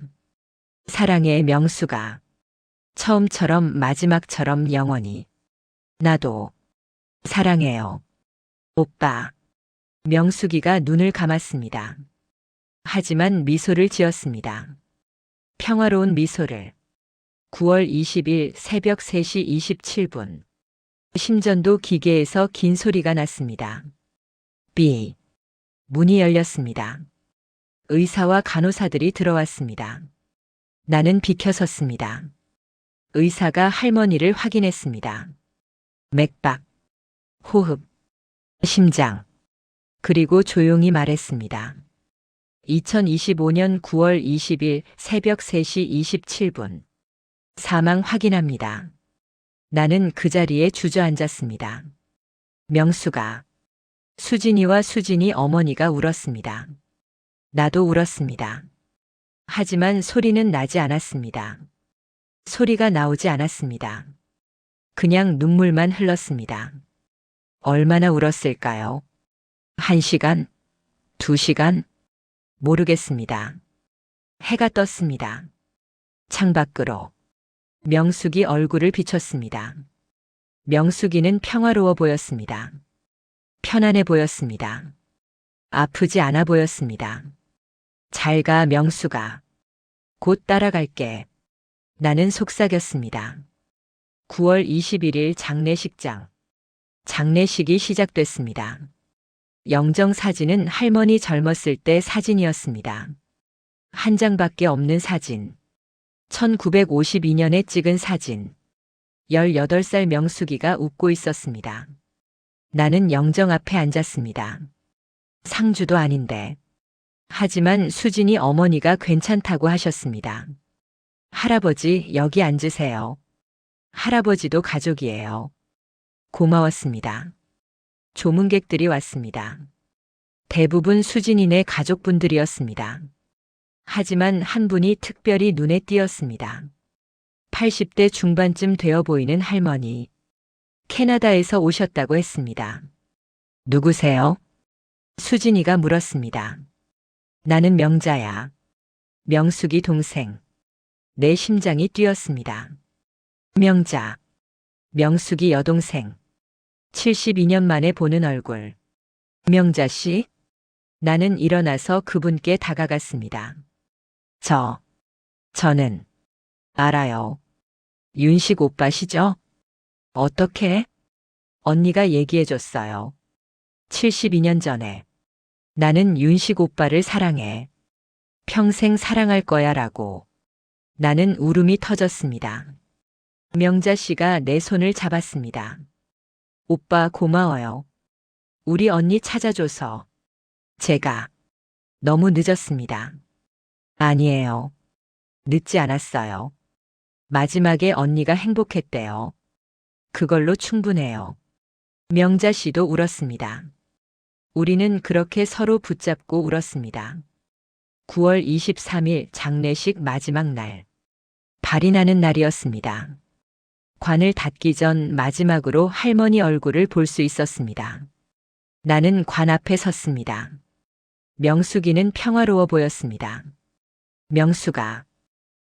사랑해, 명숙아. 처음처럼 마지막처럼 영원히. 나도 사랑해요. 오빠. 명숙이가 눈을 감았습니다. 하지만 미소를 지었습니다. 평화로운 미소를. 9월 20일 새벽 3시 27분. 심전도 기계에서 긴 소리가 났습니다. 삐. 문이 열렸습니다. 의사와 간호사들이 들어왔습니다. 나는 비켜섰습니다. 의사가 할머니를 확인했습니다. 맥박, 호흡, 심장. 그리고 조용히 말했습니다. 2025년 9월 20일 새벽 3시 27분. 사망 확인합니다. 나는 그 자리에 주저앉았습니다. 명수가, 수진이와 수진이 어머니가 울었습니다. 나도 울었습니다. 하지만 소리는 나지 않았습니다. 소리가 나오지 않았습니다. 그냥 눈물만 흘렀습니다. 얼마나 울었을까요? 1시간? 2시간? 모르겠습니다. 해가 떴습니다. 창밖으로. 명숙이 얼굴을 비췄습니다. 명숙이는 평화로워 보였습니다. 편안해 보였습니다. 아프지 않아 보였습니다. 잘 가, 명숙아. 곧 따라갈게. 나는 속삭였습니다. 9월 21일 장례식장. 장례식이 시작됐습니다. 영정 사진은 할머니 젊었을 때 사진이었습니다. 한 장밖에 없는 사진. 1952년에 찍은 사진. 18살 명숙이가 웃고 있었습니다. 나는 영정 앞에 앉았습니다. 상주도 아닌데. 하지만 수진이 어머니가 괜찮다고 하셨습니다. 할아버지, 여기 앉으세요. 할아버지도 가족이에요. 고마웠습니다. 조문객들이 왔습니다. 대부분 수진이네 가족분들이었습니다. 하지만 한 분이 특별히 눈에 띄었습니다. 80대 중반쯤 되어 보이는 할머니. 캐나다에서 오셨다고 했습니다. 누구세요? 수진이가 물었습니다. 나는 명자야. 명숙이 동생. 내 심장이 뛰었습니다. 명자. 명숙이 여동생. 72년 만에 보는 얼굴. 명자 씨? 나는 일어나서 그분께 다가갔습니다. 저는 알아요. 윤식 오빠시죠? 어떻게? 언니가 얘기해줬어요. 72년 전에. 나는 윤식 오빠를 사랑해. 평생 사랑할 거야 라고. 나는 울음이 터졌습니다. 명자 씨가 내 손을 잡았습니다. 오빠 고마워요. 우리 언니 찾아줘서. 제가 너무 늦었습니다. 아니에요. 늦지 않았어요. 마지막에 언니가 행복했대요. 그걸로 충분해요. 명자 씨도 울었습니다. 우리는 그렇게 서로 붙잡고 울었습니다. 9월 23일 장례식 마지막 날. 발이 나는 날이었습니다. 관을 닫기 전 마지막으로 할머니 얼굴을 볼 수 있었습니다. 나는 관 앞에 섰습니다. 명숙이는 평화로워 보였습니다. 명수가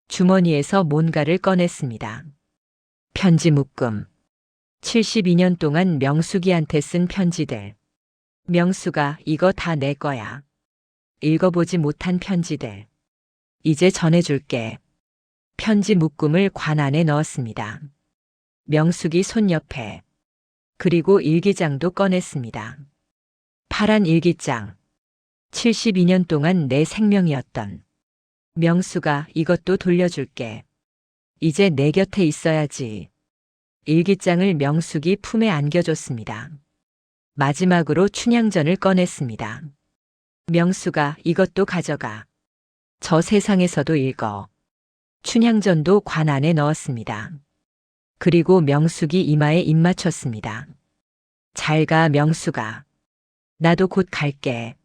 주머니에서 뭔가를 꺼냈습니다. 편지 묶음. 72년 동안 명숙이한테 쓴 편지들. 명수가 이거 다 내 거야. 읽어보지 못한 편지들. 이제 전해줄게. 편지 묶음을 관 안에 넣었습니다. 명숙이 손 옆에. 그리고 일기장도 꺼냈습니다. 파란 일기장. 72년 동안 내 생명이었던. 명수가 이것도 돌려줄게. 이제 내 곁에 있어야지. 일기장을 명숙이 품에 안겨줬습니다. 마지막으로 춘향전을 꺼냈습니다. 명수가 이것도 가져가. 저 세상에서도 읽어. 춘향전도 관 안에 넣었습니다. 그리고 명숙이 이마에 입 맞췄습니다. 잘 가, 명수가. 나도 곧 갈게.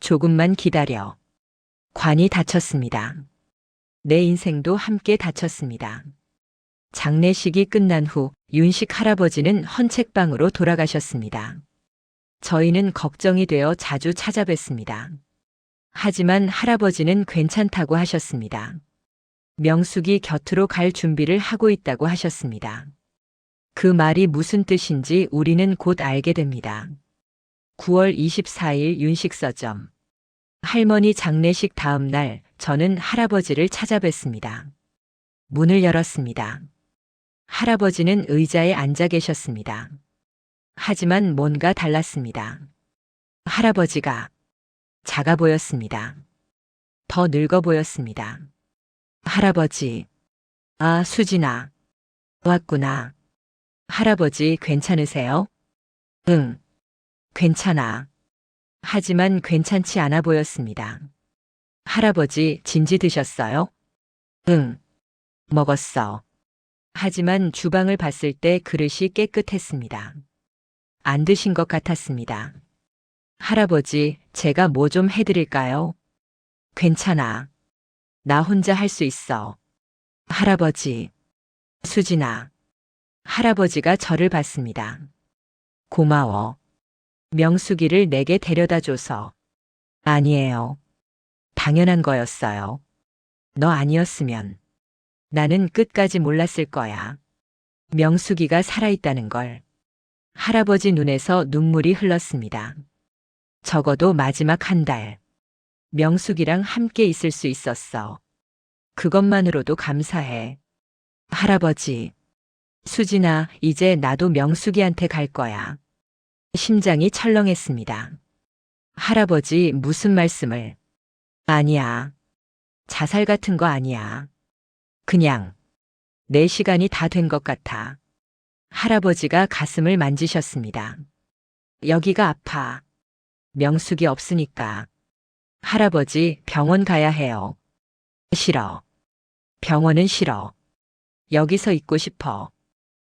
조금만 기다려. 관이 닫혔습니다. 내 인생도 함께 닫혔습니다. 장례식이 끝난 후 윤식 할아버지는 헌책방으로 돌아가셨습니다. 저희는 걱정이 되어 자주 찾아뵀습니다. 하지만 할아버지는 괜찮다고 하셨습니다. 명숙이 곁으로 갈 준비를 하고 있다고 하셨습니다. 그 말이 무슨 뜻인지 우리는 곧 알게 됩니다. 9월 24일 윤식서점. 할머니 장례식 다음 날 저는 할아버지를 찾아뵀습니다. 문을 열었습니다. 할아버지는 의자에 앉아 계셨습니다. 하지만 뭔가 달랐습니다. 할아버지가 작아 보였습니다. 더 늙어 보였습니다. 할아버지. 아, 수진아. 왔구나. 할아버지 괜찮으세요? 응. 괜찮아. 하지만 괜찮지 않아 보였습니다. 할아버지 진지 드셨어요? 응. 먹었어. 하지만 주방을 봤을 때 그릇이 깨끗했습니다. 안 드신 것 같았습니다. 할아버지, 제가 뭐 좀 해드릴까요? 괜찮아. 나 혼자 할 수 있어. 할아버지. 수진아. 할아버지가 저를 봤습니다. 고마워. 명숙이를 내게 데려다 줘서. 아니에요. 당연한 거였어요. 너 아니었으면 나는 끝까지 몰랐을 거야. 명숙이가 살아있다는 걸. 할아버지 눈에서 눈물이 흘렀습니다. 적어도 마지막 한 달. 명숙이랑 함께 있을 수 있었어. 그것만으로도 감사해. 할아버지. 수진아, 이제 나도 명숙이한테 갈 거야. 심장이 철렁했습니다. 할아버지, 무슨 말씀을. 아니야. 자살 같은 거 아니야. 그냥 내 시간이 다 된 것 같아. 할아버지가 가슴을 만지셨습니다. 여기가 아파. 명숙이 없으니까. 할아버지, 병원 가야 해요. 싫어. 병원은 싫어. 여기서 있고 싶어.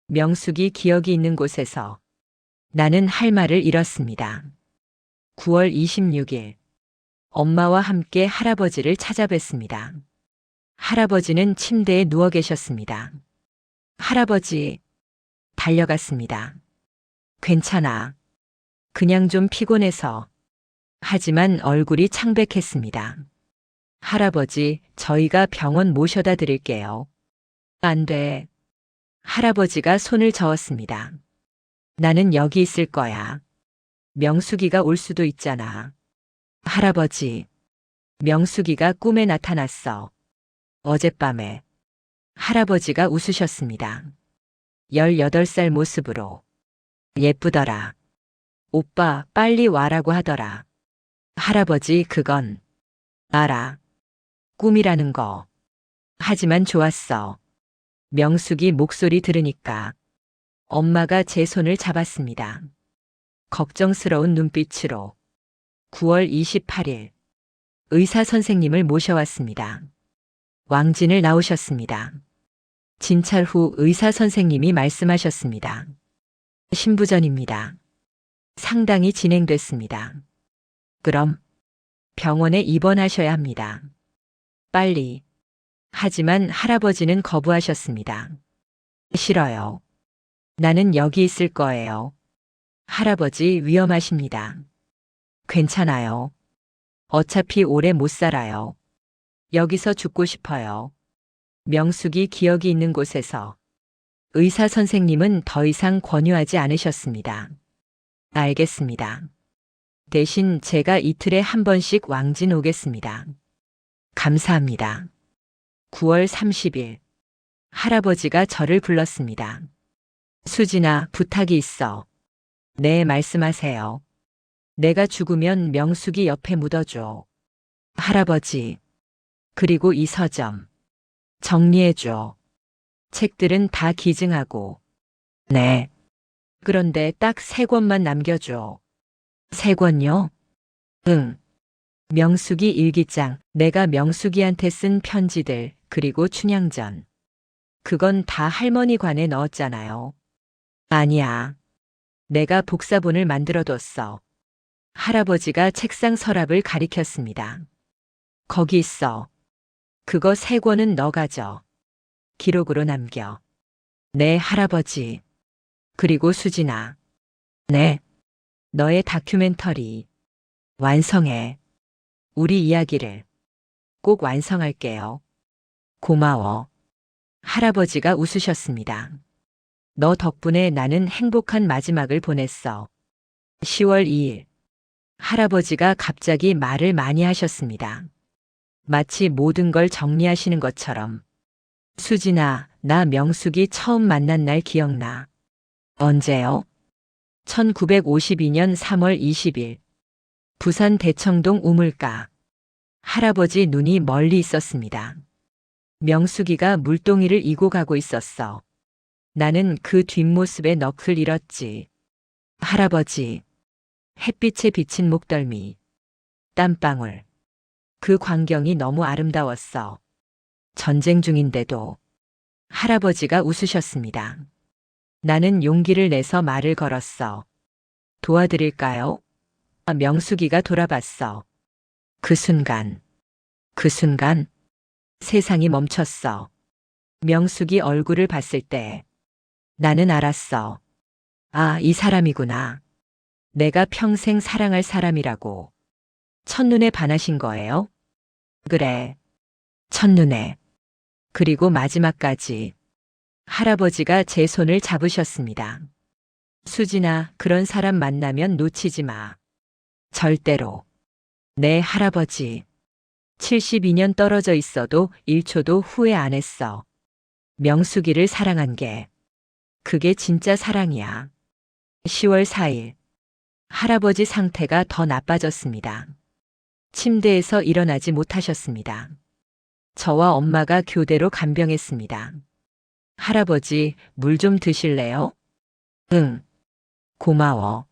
명숙이 기억이 있는 곳에서. 나는 할 말을 잃었습니다. 9월 26일. 엄마와 함께 할아버지를 찾아뵀습니다. 할아버지는 침대에 누워 계셨습니다. 할아버지. 달려갔습니다. 괜찮아. 그냥 좀 피곤해서. 하지만 얼굴이 창백했습니다. 할아버지, 저희가 병원 모셔다 드릴게요. 안 돼. 할아버지가 손을 저었습니다. 나는 여기 있을 거야. 명숙이가 올 수도 있잖아. 할아버지. 명숙이가 꿈에 나타났어. 어젯밤에. 할아버지가 웃으셨습니다. 18살 모습으로. 예쁘더라. 오빠, 빨리 와라고 하더라. 할아버지, 그건 알아. 꿈이라는 거. 하지만 좋았어. 명숙이 목소리 들으니까. 엄마가 제 손을 잡았습니다. 걱정스러운 눈빛으로. 9월 28일. 의사 선생님을 모셔왔습니다. 왕진을 나오셨습니다. 진찰 후 의사 선생님이 말씀하셨습니다. 신부전입니다. 상당히 진행됐습니다. 그럼 병원에 입원하셔야 합니다. 빨리. 하지만 할아버지는 거부하셨습니다. 싫어요. 나는 여기 있을 거예요. 할아버지 위험하십니다. 괜찮아요. 어차피 오래 못 살아요. 여기서 죽고 싶어요. 명숙이 기억이 있는 곳에서. 의사 선생님은 더 이상 권유하지 않으셨습니다. 알겠습니다. 대신 제가 이틀에 한 번씩 왕진 오겠습니다. 감사합니다. 9월 30일. 할아버지가 저를 불렀습니다. 수진아, 부탁이 있어. 네, 말씀하세요. 내가 죽으면 명숙이 옆에 묻어줘. 할아버지. 그리고 이 서점. 정리해줘. 책들은 다 기증하고. 네. 그런데 딱 3권만 남겨줘. 3권요? 응. 명숙이 일기장, 내가 명숙이한테 쓴 편지들, 그리고 춘향전. 그건 다 할머니 관에 넣었잖아요. 아니야. 내가 복사본을 만들어뒀어. 할아버지가 책상 서랍을 가리켰습니다. 거기 있어. 그거 3권은 너 가져. 기록으로 남겨. 네, 할아버지. 그리고 수진아. 네. 너의 다큐멘터리. 완성해. 우리 이야기를 꼭 완성할게요. 고마워. 할아버지가 웃으셨습니다. 너 덕분에 나는 행복한 마지막을 보냈어. 10월 2일. 할아버지가 갑자기 말을 많이 하셨습니다. 마치 모든 걸 정리하시는 것처럼. 수진아, 나 명숙이 처음 만난 날 기억나. 언제요? 1952년 3월 20일. 부산 대청동 우물가. 할아버지 눈이 멀리 있었습니다. 명숙이가 물동이를 이고 가고 있었어. 나는 그 뒷모습에 넋을 잃었지. 할아버지. 햇빛에 비친 목덜미. 땀방울. 그 광경이 너무 아름다웠어. 전쟁 중인데도. 할아버지가 웃으셨습니다. 나는 용기를 내서 말을 걸었어. 도와드릴까요? 명숙이가 돌아봤어. 그 순간 세상이 멈췄어. 명숙이 얼굴을 봤을 때 나는 알았어. 아, 이 사람이구나. 내가 평생 사랑할 사람이라고. 첫눈에 반하신 거예요? 그래. 첫눈에. 그리고 마지막까지. 할아버지가 제 손을 잡으셨습니다. 수진아, 그런 사람 만나면 놓치지 마. 절대로. 네, 할아버지. 72년 떨어져 있어도 1초도 후회 안 했어. 명숙이를 사랑한 게. 그게 진짜 사랑이야. 10월 4일. 할아버지 상태가 더 나빠졌습니다. 침대에서 일어나지 못하셨습니다. 저와 엄마가 교대로 간병했습니다. 할아버지, 물 좀 드실래요? 응. 고마워.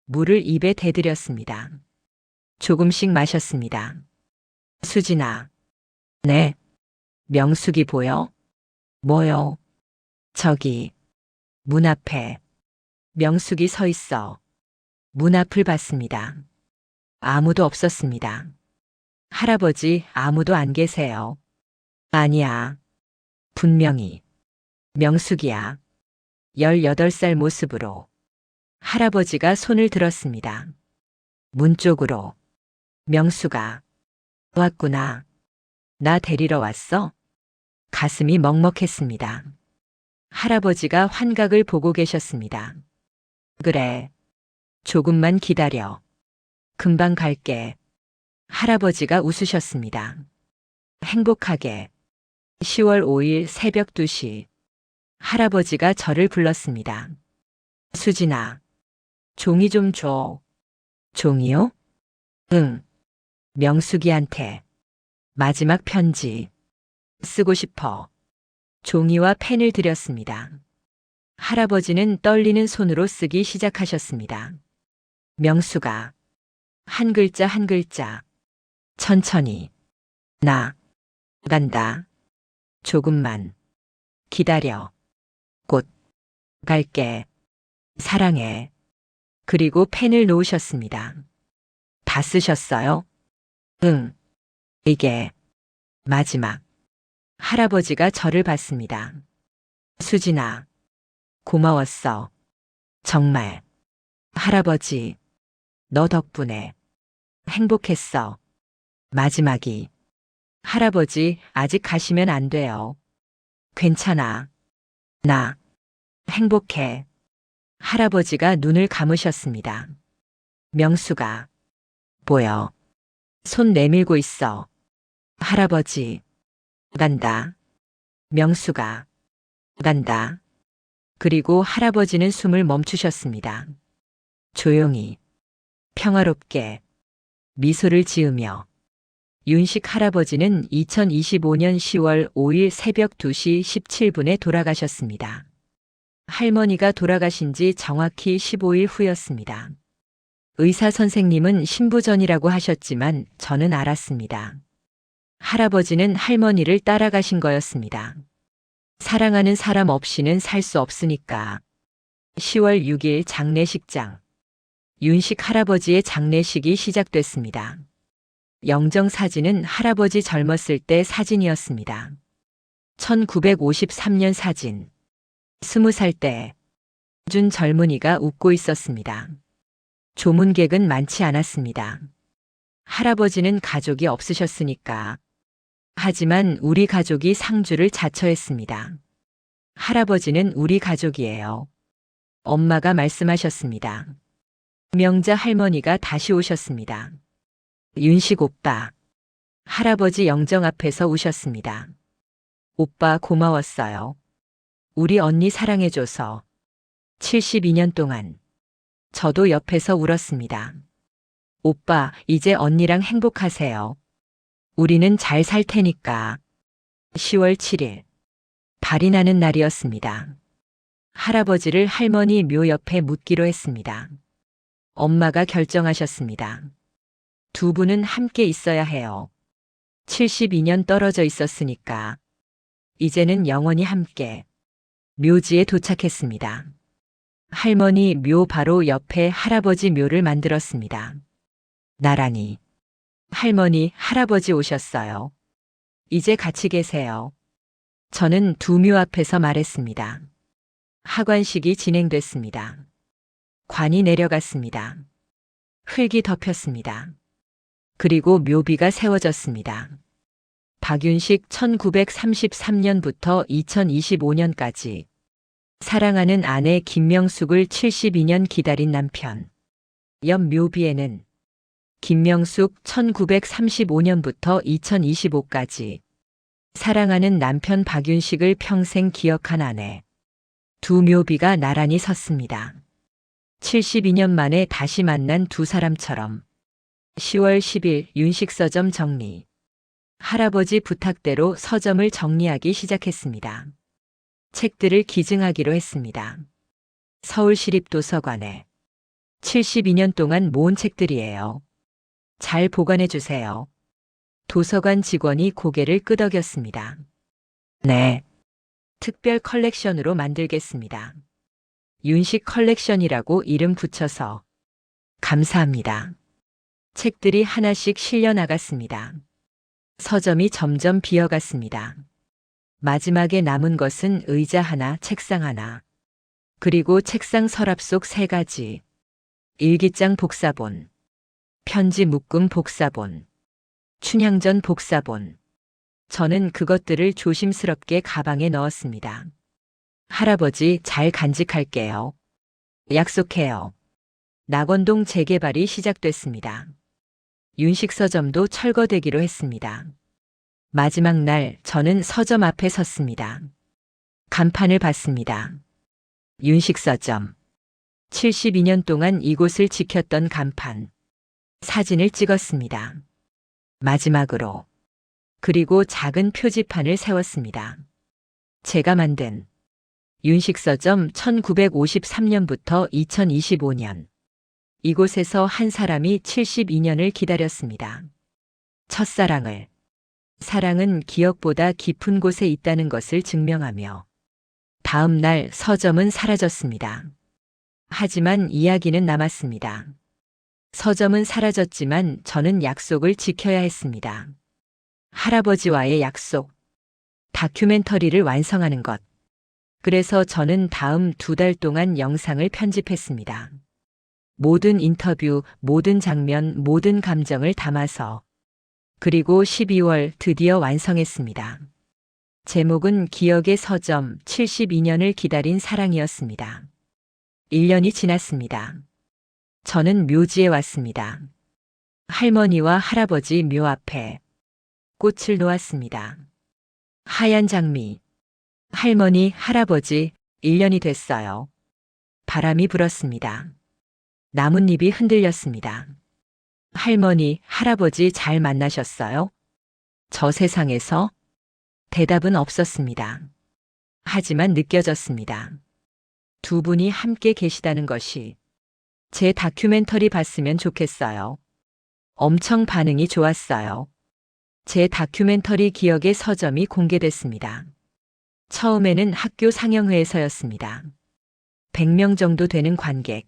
물을 입에 대드렸습니다. 조금씩 마셨습니다. 수진아. 네. 명숙이 보여? 뭐요? 저기. 문 앞에. 명숙이 서 있어. 문 앞을 봤습니다. 아무도 없었습니다. 할아버지, 아무도 안 계세요. 아니야. 분명히. 명숙이야. 18살 모습으로. 할아버지가 손을 들었습니다. 문 쪽으로. 명수가. 왔구나. 나 데리러 왔어? 가슴이 먹먹했습니다. 할아버지가 환각을 보고 계셨습니다. 그래. 조금만 기다려. 금방 갈게. 할아버지가 웃으셨습니다. 행복하게. 10월 5일 새벽 2시. 할아버지가 저를 불렀습니다. 수진아. 종이 좀 줘. 종이요? 응. 명숙이한테. 마지막 편지. 쓰고 싶어. 종이와 펜을 드렸습니다. 할아버지는 떨리는 손으로 쓰기 시작하셨습니다. 명수가. 한 글자 한 글자. 천천히. 나. 간다. 조금만. 기다려. 곧. 갈게. 사랑해. 그리고 펜을 놓으셨습니다. 다 쓰셨어요? 응. 이게. 마지막. 할아버지가 저를 봤습니다. 수진아. 고마웠어. 정말. 할아버지. 너 덕분에. 행복했어. 마지막이. 할아버지, 아직 가시면 안 돼요. 괜찮아. 나. 행복해. 할아버지가 눈을 감으셨습니다. 명수가. 보여. 손 내밀고 있어. 할아버지. 간다. 명수가. 간다. 그리고 할아버지는 숨을 멈추셨습니다. 조용히. 평화롭게. 미소를 지으며. 윤식 할아버지는 2025년 10월 5일 새벽 2시 17분에 돌아가셨습니다. 할머니가 돌아가신 지 정확히 15일 후였습니다. 의사 선생님은 신부전이라고 하셨지만 저는 알았습니다. 할아버지는 할머니를 따라가신 거였습니다. 사랑하는 사람 없이는 살 수 없으니까. 10월 6일 장례식장. 윤식 할아버지의 장례식이 시작됐습니다. 영정 사진은 할아버지 젊었을 때 사진이었습니다. 1953년 사진. 20살 때. 준 젊은이가 웃고 있었습니다. 조문객은 많지 않았습니다. 할아버지는 가족이 없으셨으니까. 하지만 우리 가족이 상주를 자처했습니다. 할아버지는 우리 가족이에요. 엄마가 말씀하셨습니다. 명자 할머니가 다시 오셨습니다. 윤식 오빠. 할아버지 영정 앞에서 우셨습니다. 오빠 고마웠어요. 우리 언니 사랑해줘서. 72년 동안. 저도 옆에서 울었습니다. 오빠, 이제 언니랑 행복하세요. 우리는 잘 살 테니까. 10월 7일. 발이 나는 날이었습니다. 할아버지를 할머니 묘 옆에 묻기로 했습니다. 엄마가 결정하셨습니다. 두 분은 함께 있어야 해요. 72년 떨어져 있었으니까. 이제는 영원히 함께. 묘지에 도착했습니다. 할머니 묘 바로 옆에 할아버지 묘를 만들었습니다. 나란히. 할머니, 할아버지 오셨어요. 이제 같이 계세요. 저는 두 묘 앞에서 말했습니다. 하관식이 진행됐습니다. 관이 내려갔습니다. 흙이 덮였습니다. 그리고 묘비가 세워졌습니다. 박윤식 1933년부터 2025년까지 사랑하는 아내 김명숙을 72년 기다린 남편. 옆 묘비에는 김명숙 1935년부터 2025까지 사랑하는 남편 박윤식을 평생 기억한 아내. 두 묘비가 나란히 섰습니다. 72년 만에 다시 만난 두 사람처럼. 10월 10일 윤식 서점 정리. 할아버지 부탁대로 서점을 정리하기 시작했습니다. 책들을 기증하기로 했습니다. 서울시립도서관에 72년 동안 모은 책들이에요. 잘 보관해 주세요. 도서관 직원이 고개를 끄덕였습니다. 네. 특별 컬렉션으로 만들겠습니다. 윤식 컬렉션이라고 이름 붙여서. 감사합니다. 책들이 하나씩 실려 나갔습니다. 서점이 점점 비어갔습니다. 마지막에 남은 것은 의자 하나, 책상 하나. 그리고 책상 서랍 속 3가지. 일기장 복사본. 편지 묶음 복사본. 춘향전 복사본. 저는 그것들을 조심스럽게 가방에 넣었습니다. 할아버지 잘 간직할게요. 약속해요. 낙원동 재개발이 시작됐습니다. 윤식 서점도 철거되기로 했습니다. 마지막 날 저는 서점 앞에 섰습니다. 간판을 봤습니다. 윤식 서점. 72년 동안 이곳을 지켰던 간판. 사진을 찍었습니다. 마지막으로. 그리고 작은 표지판을 세웠습니다. 제가 만든 윤식 서점 1953년부터 2025년. 이곳에서 한 사람이 72년을 기다렸습니다. 첫사랑을. 사랑은 기억보다 깊은 곳에 있다는 것을 증명하며. 다음 날 서점은 사라졌습니다. 하지만 이야기는 남았습니다. 서점은 사라졌지만 저는 약속을 지켜야 했습니다. 할아버지와의 약속. 다큐멘터리를 완성하는 것. 그래서 저는 다음 2달 동안 영상을 편집했습니다. 모든 인터뷰, 모든 장면, 모든 감정을 담아서. 그리고 12월 드디어 완성했습니다. 제목은 기억의 서점 72년을 기다린 사랑이었습니다. 1년이 지났습니다. 저는 묘지에 왔습니다. 할머니와 할아버지 묘 앞에 꽃을 놓았습니다. 하얀 장미. 할머니, 할아버지, 1년이 됐어요. 바람이 불었습니다. 나뭇잎이 흔들렸습니다. 할머니, 할아버지 잘 만나셨어요? 저 세상에서? 대답은 없었습니다. 하지만 느껴졌습니다. 두 분이 함께 계시다는 것이. 제 다큐멘터리 봤으면 좋겠어요. 엄청 반응이 좋았어요. 제 다큐멘터리 기억의 서점이 공개됐습니다. 처음에는 학교 상영회에서였습니다. 100명 정도 되는 관객.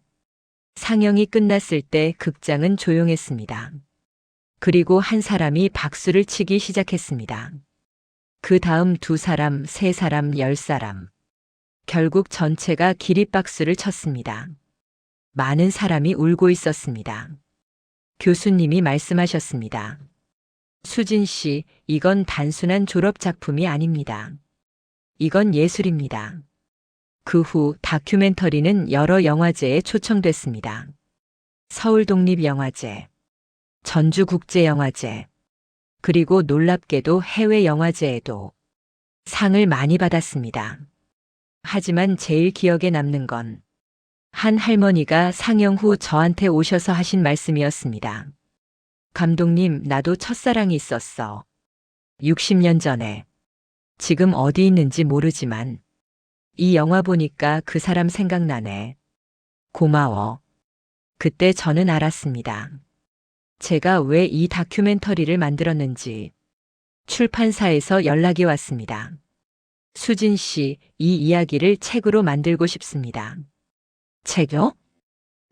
상영이 끝났을 때 극장은 조용했습니다. 그리고 한 사람이 박수를 치기 시작했습니다. 그 다음 2사람, 3사람, 10사람. 결국 전체가 기립박수를 쳤습니다. 많은 사람이 울고 있었습니다. 교수님이 말씀하셨습니다. 수진 씨, 이건 단순한 졸업 작품이 아닙니다. 이건 예술입니다. 그 후 다큐멘터리는 여러 영화제에 초청됐습니다. 서울독립영화제, 전주국제영화제, 그리고 놀랍게도 해외 영화제에도 상을 많이 받았습니다. 하지만 제일 기억에 남는 건 한 할머니가 상영 후 저한테 오셔서 하신 말씀이었습니다. 감독님, 나도 첫사랑이 있었어. 60년 전에. 지금 어디 있는지 모르지만 이 영화 보니까 그 사람 생각나네. 고마워. 그때 저는 알았습니다. 제가 왜 이 다큐멘터리를 만들었는지. 출판사에서 연락이 왔습니다. 수진 씨, 이 이야기를 책으로 만들고 싶습니다. 책요?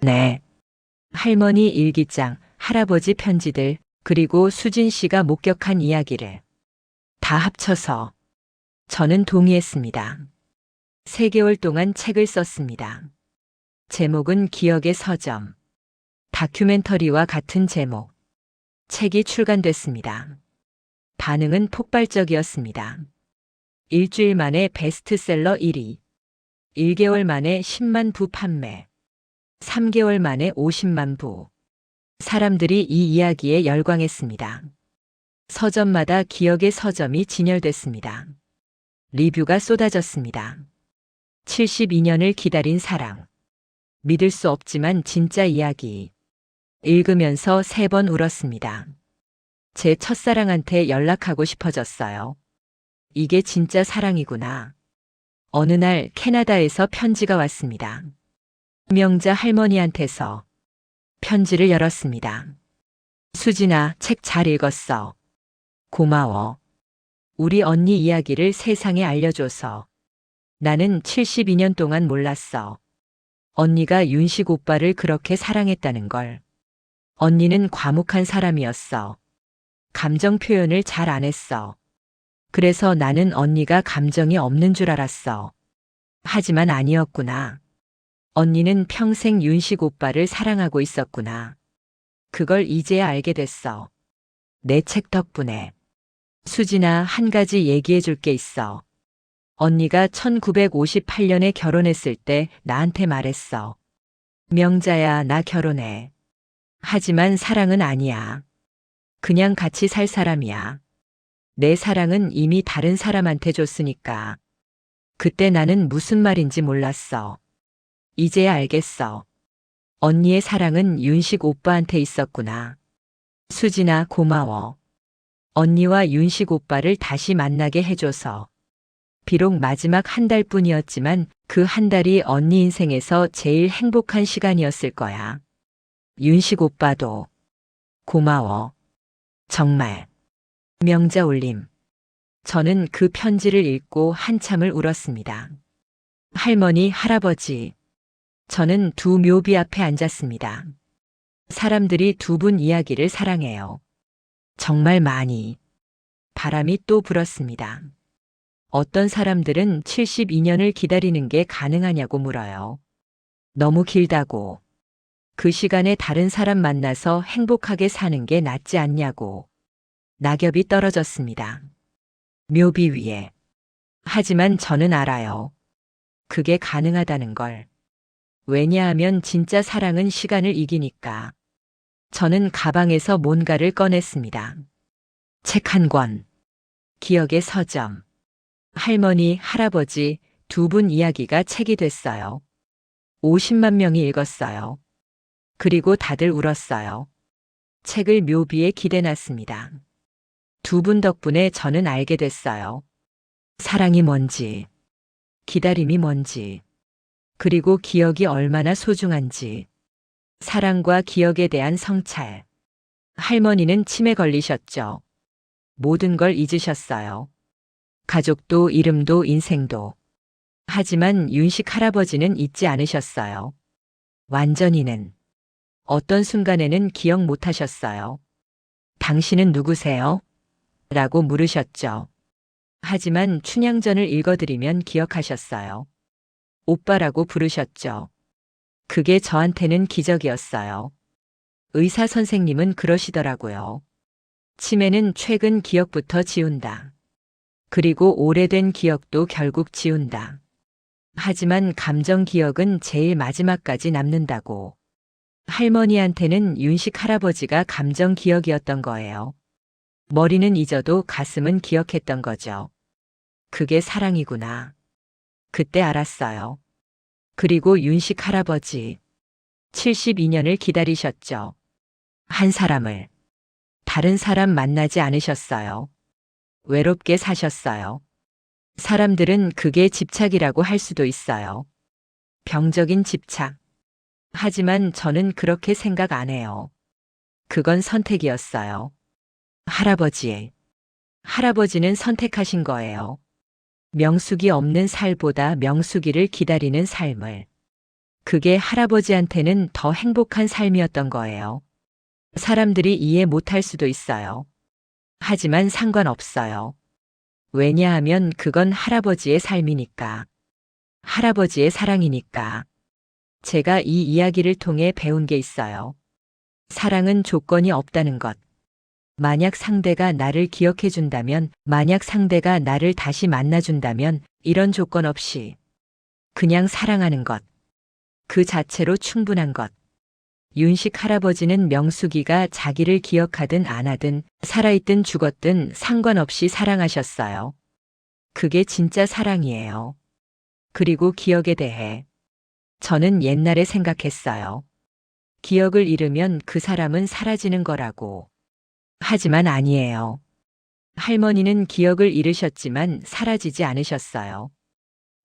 네. 할머니 일기장, 할아버지 편지들, 그리고 수진 씨가 목격한 이야기를 다 합쳐서. 저는 동의했습니다. 3개월 동안 책을 썼습니다. 제목은 기억의 서점. 다큐멘터리와 같은 제목. 책이 출간됐습니다. 반응은 폭발적이었습니다. 일주일 만에 베스트셀러 1위. 1개월 만에 10만 부 판매. 3개월 만에 50만 부. 사람들이 이 이야기에 열광했습니다. 서점마다 기억의 서점이 진열됐습니다. 리뷰가 쏟아졌습니다. 72년을 기다린 사랑. 믿을 수 없지만 진짜 이야기. 읽으면서 3번 울었습니다. 제 첫사랑한테 연락하고 싶어졌어요. 이게 진짜 사랑이구나. 어느 날 캐나다에서 편지가 왔습니다. 명자 할머니한테서. 편지를 열었습니다. 수진아, 책 잘 읽었어. 고마워. 우리 언니 이야기를 세상에 알려줘서. 나는 72년 동안 몰랐어. 언니가 윤식 오빠를 그렇게 사랑했다는 걸. 언니는 과묵한 사람이었어. 감정 표현을 잘 안 했어. 그래서 나는 언니가 감정이 없는 줄 알았어. 하지만 아니었구나. 언니는 평생 윤식 오빠를 사랑하고 있었구나. 그걸 이제야 알게 됐어. 내 책 덕분에. 수진아, 한 가지 얘기해 줄 게 있어. 언니가 1958년에 결혼했을 때 나한테 말했어. 명자야, 나 결혼해. 하지만 사랑은 아니야. 그냥 같이 살 사람이야. 내 사랑은 이미 다른 사람한테 줬으니까. 그때 나는 무슨 말인지 몰랐어. 이제야 알겠어. 언니의 사랑은 윤식 오빠한테 있었구나. 수진아, 고마워. 언니와 윤식 오빠를 다시 만나게 해줘서. 비록 마지막 한 달뿐이었지만 그 한 달이 언니 인생에서 제일 행복한 시간이었을 거야. 윤식 오빠도 고마워. 정말. 명자 올림. 저는 그 편지를 읽고 한참을 울었습니다. 할머니, 할아버지. 저는 2 묘비 앞에 앉았습니다. 사람들이 2분 이야기를 사랑해요. 정말 많이. 바람이 또 불었습니다. 어떤 사람들은 72년을 기다리는 게 가능하냐고 물어요. 너무 길다고. 그 시간에 다른 사람 만나서 행복하게 사는 게 낫지 않냐고. 낙엽이 떨어졌습니다. 묘비 위에. 하지만 저는 알아요. 그게 가능하다는 걸. 왜냐하면 진짜 사랑은 시간을 이기니까. 저는 가방에서 뭔가를 꺼냈습니다. 책 한 권. 기억의 서점. 할머니, 할아버지 2분 이야기가 책이 됐어요. 50만 명이 읽었어요. 그리고 다들 울었어요. 책을 묘비에 기대놨습니다. 2분 덕분에 저는 알게 됐어요. 사랑이 뭔지, 기다림이 뭔지, 그리고 기억이 얼마나 소중한지. 사랑과 기억에 대한 성찰. 할머니는 치매 걸리셨죠. 모든 걸 잊으셨어요. 가족도 이름도 인생도. 하지만 윤식 할아버지는 잊지 않으셨어요. 완전히는. 어떤 순간에는 기억 못 하셨어요. 당신은 누구세요? 라고 물으셨죠. 하지만 춘향전을 읽어드리면 기억하셨어요. 오빠라고 부르셨죠. 그게 저한테는 기적이었어요. 의사 선생님은 그러시더라고요. 치매는 최근 기억부터 지운다. 그리고 오래된 기억도 결국 지운다. 하지만 감정 기억은 제일 마지막까지 남는다고. 할머니한테는 윤식 할아버지가 감정 기억이었던 거예요. 머리는 잊어도 가슴은 기억했던 거죠. 그게 사랑이구나. 그때 알았어요. 그리고 윤식 할아버지. 72년을 기다리셨죠. 한 사람을. 다른 사람 만나지 않으셨어요. 외롭게 사셨어요. 사람들은 그게 집착이라고 할 수도 있어요. 병적인 집착. 하지만 저는 그렇게 생각 안 해요. 그건 선택이었어요. 할아버지는 선택하신 거예요. 명숙이 없는 살보다 명숙이를 기다리는 삶을. 그게 할아버지한테는 더 행복한 삶이었던 거예요. 사람들이 이해 못할 수도 있어요. 하지만 상관없어요. 왜냐하면 그건 할아버지의 삶이니까. 할아버지의 사랑이니까. 제가 이 이야기를 통해 배운 게 있어요. 사랑은 조건이 없다는 것. 만약 상대가 나를 기억해준다면, 만약 상대가 나를 다시 만나준다면, 이런 조건 없이 그냥 사랑하는 것. 그 자체로 충분한 것. 윤식 할아버지는 명숙이가 자기를 기억하든 안 하든, 살아있든 죽었든 상관없이 사랑하셨어요. 그게 진짜 사랑이에요. 그리고 기억에 대해 저는 옛날에 생각했어요. 기억을 잃으면 그 사람은 사라지는 거라고. 하지만 아니에요. 할머니는 기억을 잃으셨지만 사라지지 않으셨어요.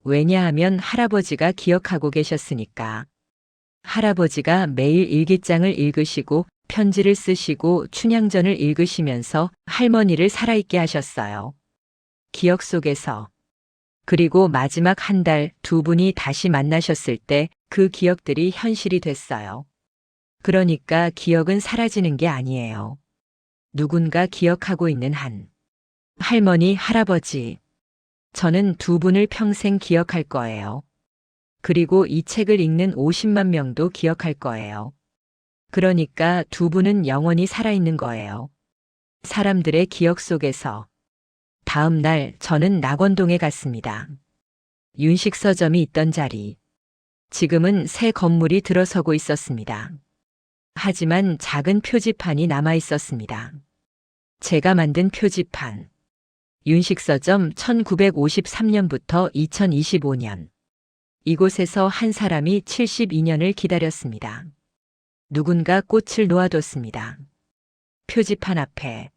왜냐하면 할아버지가 기억하고 계셨으니까. 할아버지가 매일 일기장을 읽으시고 편지를 쓰시고 춘향전을 읽으시면서 할머니를 살아있게 하셨어요. 기억 속에서. 그리고 마지막 한 달 두 분이 다시 만나셨을 때 그 기억들이 현실이 됐어요. 그러니까 기억은 사라지는 게 아니에요. 누군가 기억하고 있는 한. 할머니, 할아버지. 저는 두 분을 평생 기억할 거예요. 그리고 이 책을 읽는 50만 명도 기억할 거예요. 그러니까 두 분은 영원히 살아있는 거예요. 사람들의 기억 속에서. 다음 날 저는 낙원동에 갔습니다. 윤식 서점이 있던 자리. 지금은 새 건물이 들어서고 있었습니다. 하지만 작은 표지판이 남아 있었습니다. 제가 만든 표지판. 윤식 서점 1953년부터 2025년. 이곳에서 한 사람이 72년을 기다렸습니다. 누군가 꽃을 놓아뒀습니다. 표지판 앞에.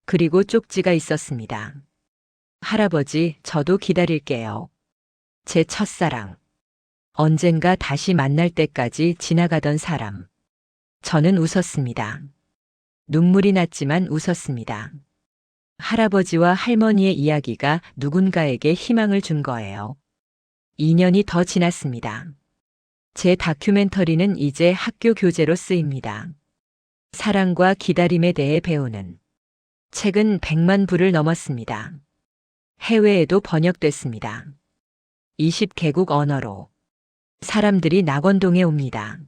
그리고 쪽지가 있었습니다. 할아버지, 저도 기다릴게요. 제 첫사랑. 언젠가 다시 만날 때까지 지나가던 사람. 저는 웃었습니다. 눈물이 났지만 웃었습니다. 할아버지와 할머니의 이야기가 누군가에게 희망을 준 거예요. 2년이 더 지났습니다. 제 다큐멘터리는 이제 학교 교재로 쓰입니다. 사랑과 기다림에 대해 배우는 책은 100만 부를 넘었습니다. 해외에도 번역됐습니다. 20개국 언어로. 사람들이 낙원동에 옵니다.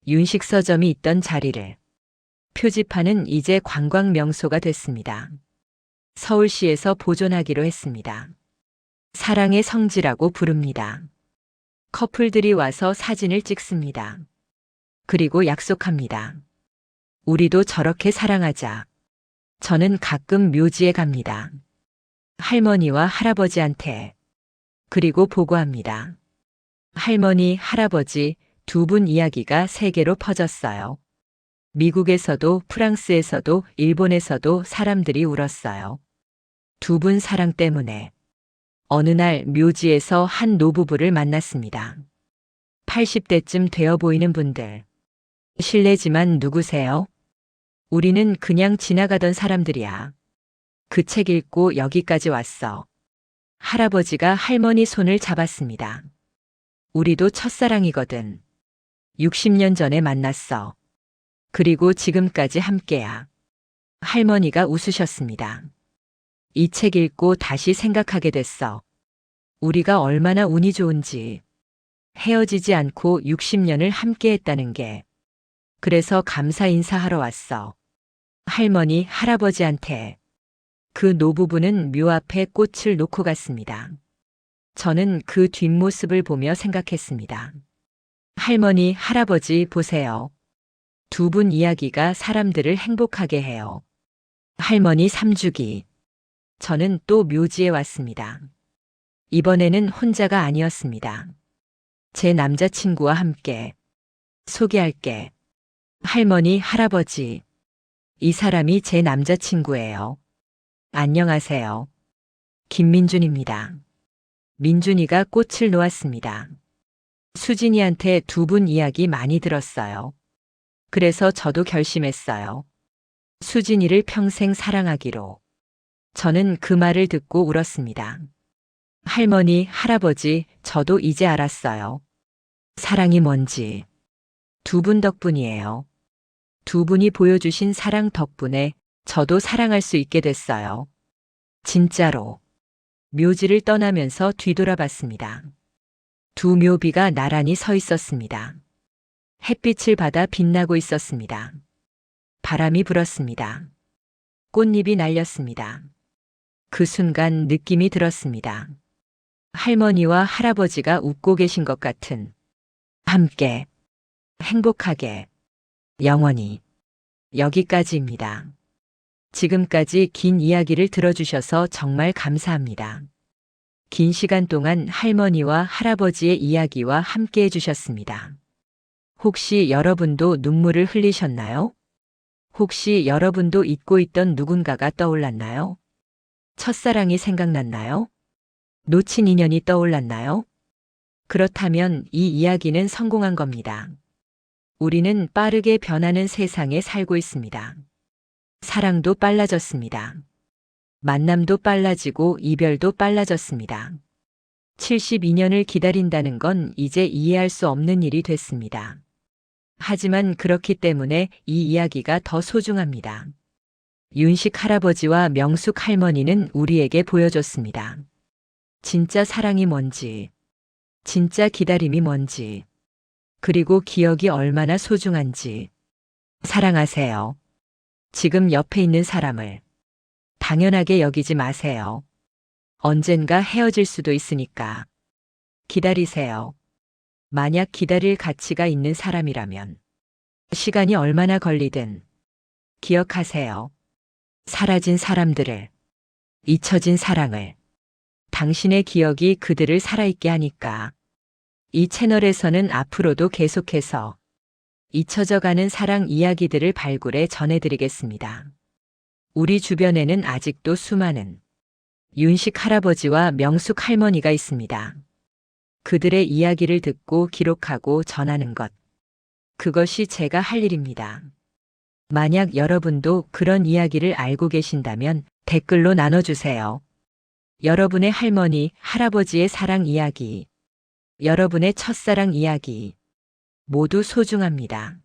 윤식 서점이 있던 자리를. 표지판은 이제 관광 명소가 됐습니다. 서울시에서 보존하기로 했습니다. 사랑의 성지라고 부릅니다. 커플들이 와서 사진을 찍습니다. 그리고 약속합니다. 우리도 저렇게 사랑하자. 저는 가끔 묘지에 갑니다. 할머니와 할아버지한테. 그리고 보고합니다. 할머니, 할아버지 두 분 이야기가 세계로 퍼졌어요. 미국에서도 프랑스에서도 일본에서도 사람들이 울었어요. 두 분 사랑 때문에. 어느 날 묘지에서 한 노부부를 만났습니다. 80대쯤 되어 보이는 분들. 실례지만 누구세요? 우리는 그냥 지나가던 사람들이야. 그 책 읽고 여기까지 왔어. 할아버지가 할머니 손을 잡았습니다. 우리도 첫사랑이거든. 60년 전에 만났어. 그리고 지금까지 함께야. 할머니가 웃으셨습니다. 이 책 읽고 다시 생각하게 됐어. 우리가 얼마나 운이 좋은지. 헤어지지 않고 60년을 함께했다는 게. 그래서 감사 인사하러 왔어. 할머니, 할아버지한테. 그 노부부는 묘 앞에 꽃을 놓고 갔습니다. 저는 그 뒷모습을 보며 생각했습니다. 할머니, 할아버지 보세요. 두 분 이야기가 사람들을 행복하게 해요. 할머니 3주기. 저는 또 묘지에 왔습니다. 이번에는 혼자가 아니었습니다. 제 남자친구와 함께. 소개할게. 할머니, 할아버지. 이 사람이 제 남자친구예요. 안녕하세요. 김민준입니다. 민준이가 꽃을 놓았습니다. 수진이한테 두 분 이야기 많이 들었어요. 그래서 저도 결심했어요. 수진이를 평생 사랑하기로. 저는 그 말을 듣고 울었습니다. 할머니, 할아버지, 저도 이제 알았어요. 사랑이 뭔지. 두 분 덕분이에요. 두 분이 보여주신 사랑 덕분에 저도 사랑할 수 있게 됐어요. 진짜로. 묘지를 떠나면서 뒤돌아봤습니다. 두 묘비가 나란히 서 있었습니다. 햇빛을 받아 빛나고 있었습니다. 바람이 불었습니다. 꽃잎이 날렸습니다. 그 순간 느낌이 들었습니다. 할머니와 할아버지가 웃고 계신 것 같은. 함께. 행복하게. 영원히. 여기까지입니다. 지금까지 긴 이야기를 들어주셔서 정말 감사합니다. 긴 시간 동안 할머니와 할아버지의 이야기와 함께 해주셨습니다. 혹시 여러분도 눈물을 흘리셨나요? 혹시 여러분도 잊고 있던 누군가가 떠올랐나요? 첫사랑이 생각났나요? 놓친 인연이 떠올랐나요? 그렇다면 이 이야기는 성공한 겁니다. 우리는 빠르게 변하는 세상에 살고 있습니다. 사랑도 빨라졌습니다. 만남도 빨라지고 이별도 빨라졌습니다. 72년을 기다린다는 건 이제 이해할 수 없는 일이 됐습니다. 하지만 그렇기 때문에 이 이야기가 더 소중합니다. 윤식 할아버지와 명숙 할머니는 우리에게 보여줬습니다. 진짜 사랑이 뭔지, 진짜 기다림이 뭔지, 그리고 기억이 얼마나 소중한지. 사랑하세요. 지금 옆에 있는 사람을 당연하게 여기지 마세요. 언젠가 헤어질 수도 있으니까. 기다리세요. 만약 기다릴 가치가 있는 사람이라면 시간이 얼마나 걸리든 기억하세요. 사라진 사람들을, 잊혀진 사랑을, 당신의 기억이 그들을 살아있게 하니까. 이 채널에서는 앞으로도 계속해서 잊혀져가는 사랑 이야기들을 발굴해 전해드리겠습니다. 우리 주변에는 아직도 수많은 윤식 할아버지와 명숙 할머니가 있습니다. 그들의 이야기를 듣고 기록하고 전하는 것. 그것이 제가 할 일입니다. 만약 여러분도 그런 이야기를 알고 계신다면 댓글로 나눠주세요. 여러분의 할머니, 할아버지의 사랑 이야기, 여러분의 첫사랑 이야기, 모두 소중합니다.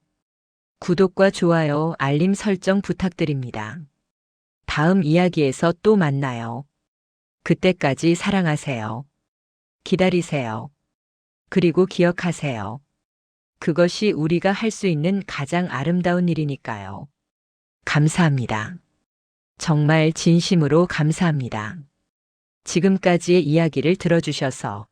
구독과 좋아요, 알림 설정 부탁드립니다. 다음 이야기에서 또 만나요. 그때까지 사랑하세요. 기다리세요. 그리고 기억하세요. 그것이 우리가 할 수 있는 가장 아름다운 일이니까요. 감사합니다. 정말 진심으로 감사합니다. 지금까지의 이야기를 들어주셔서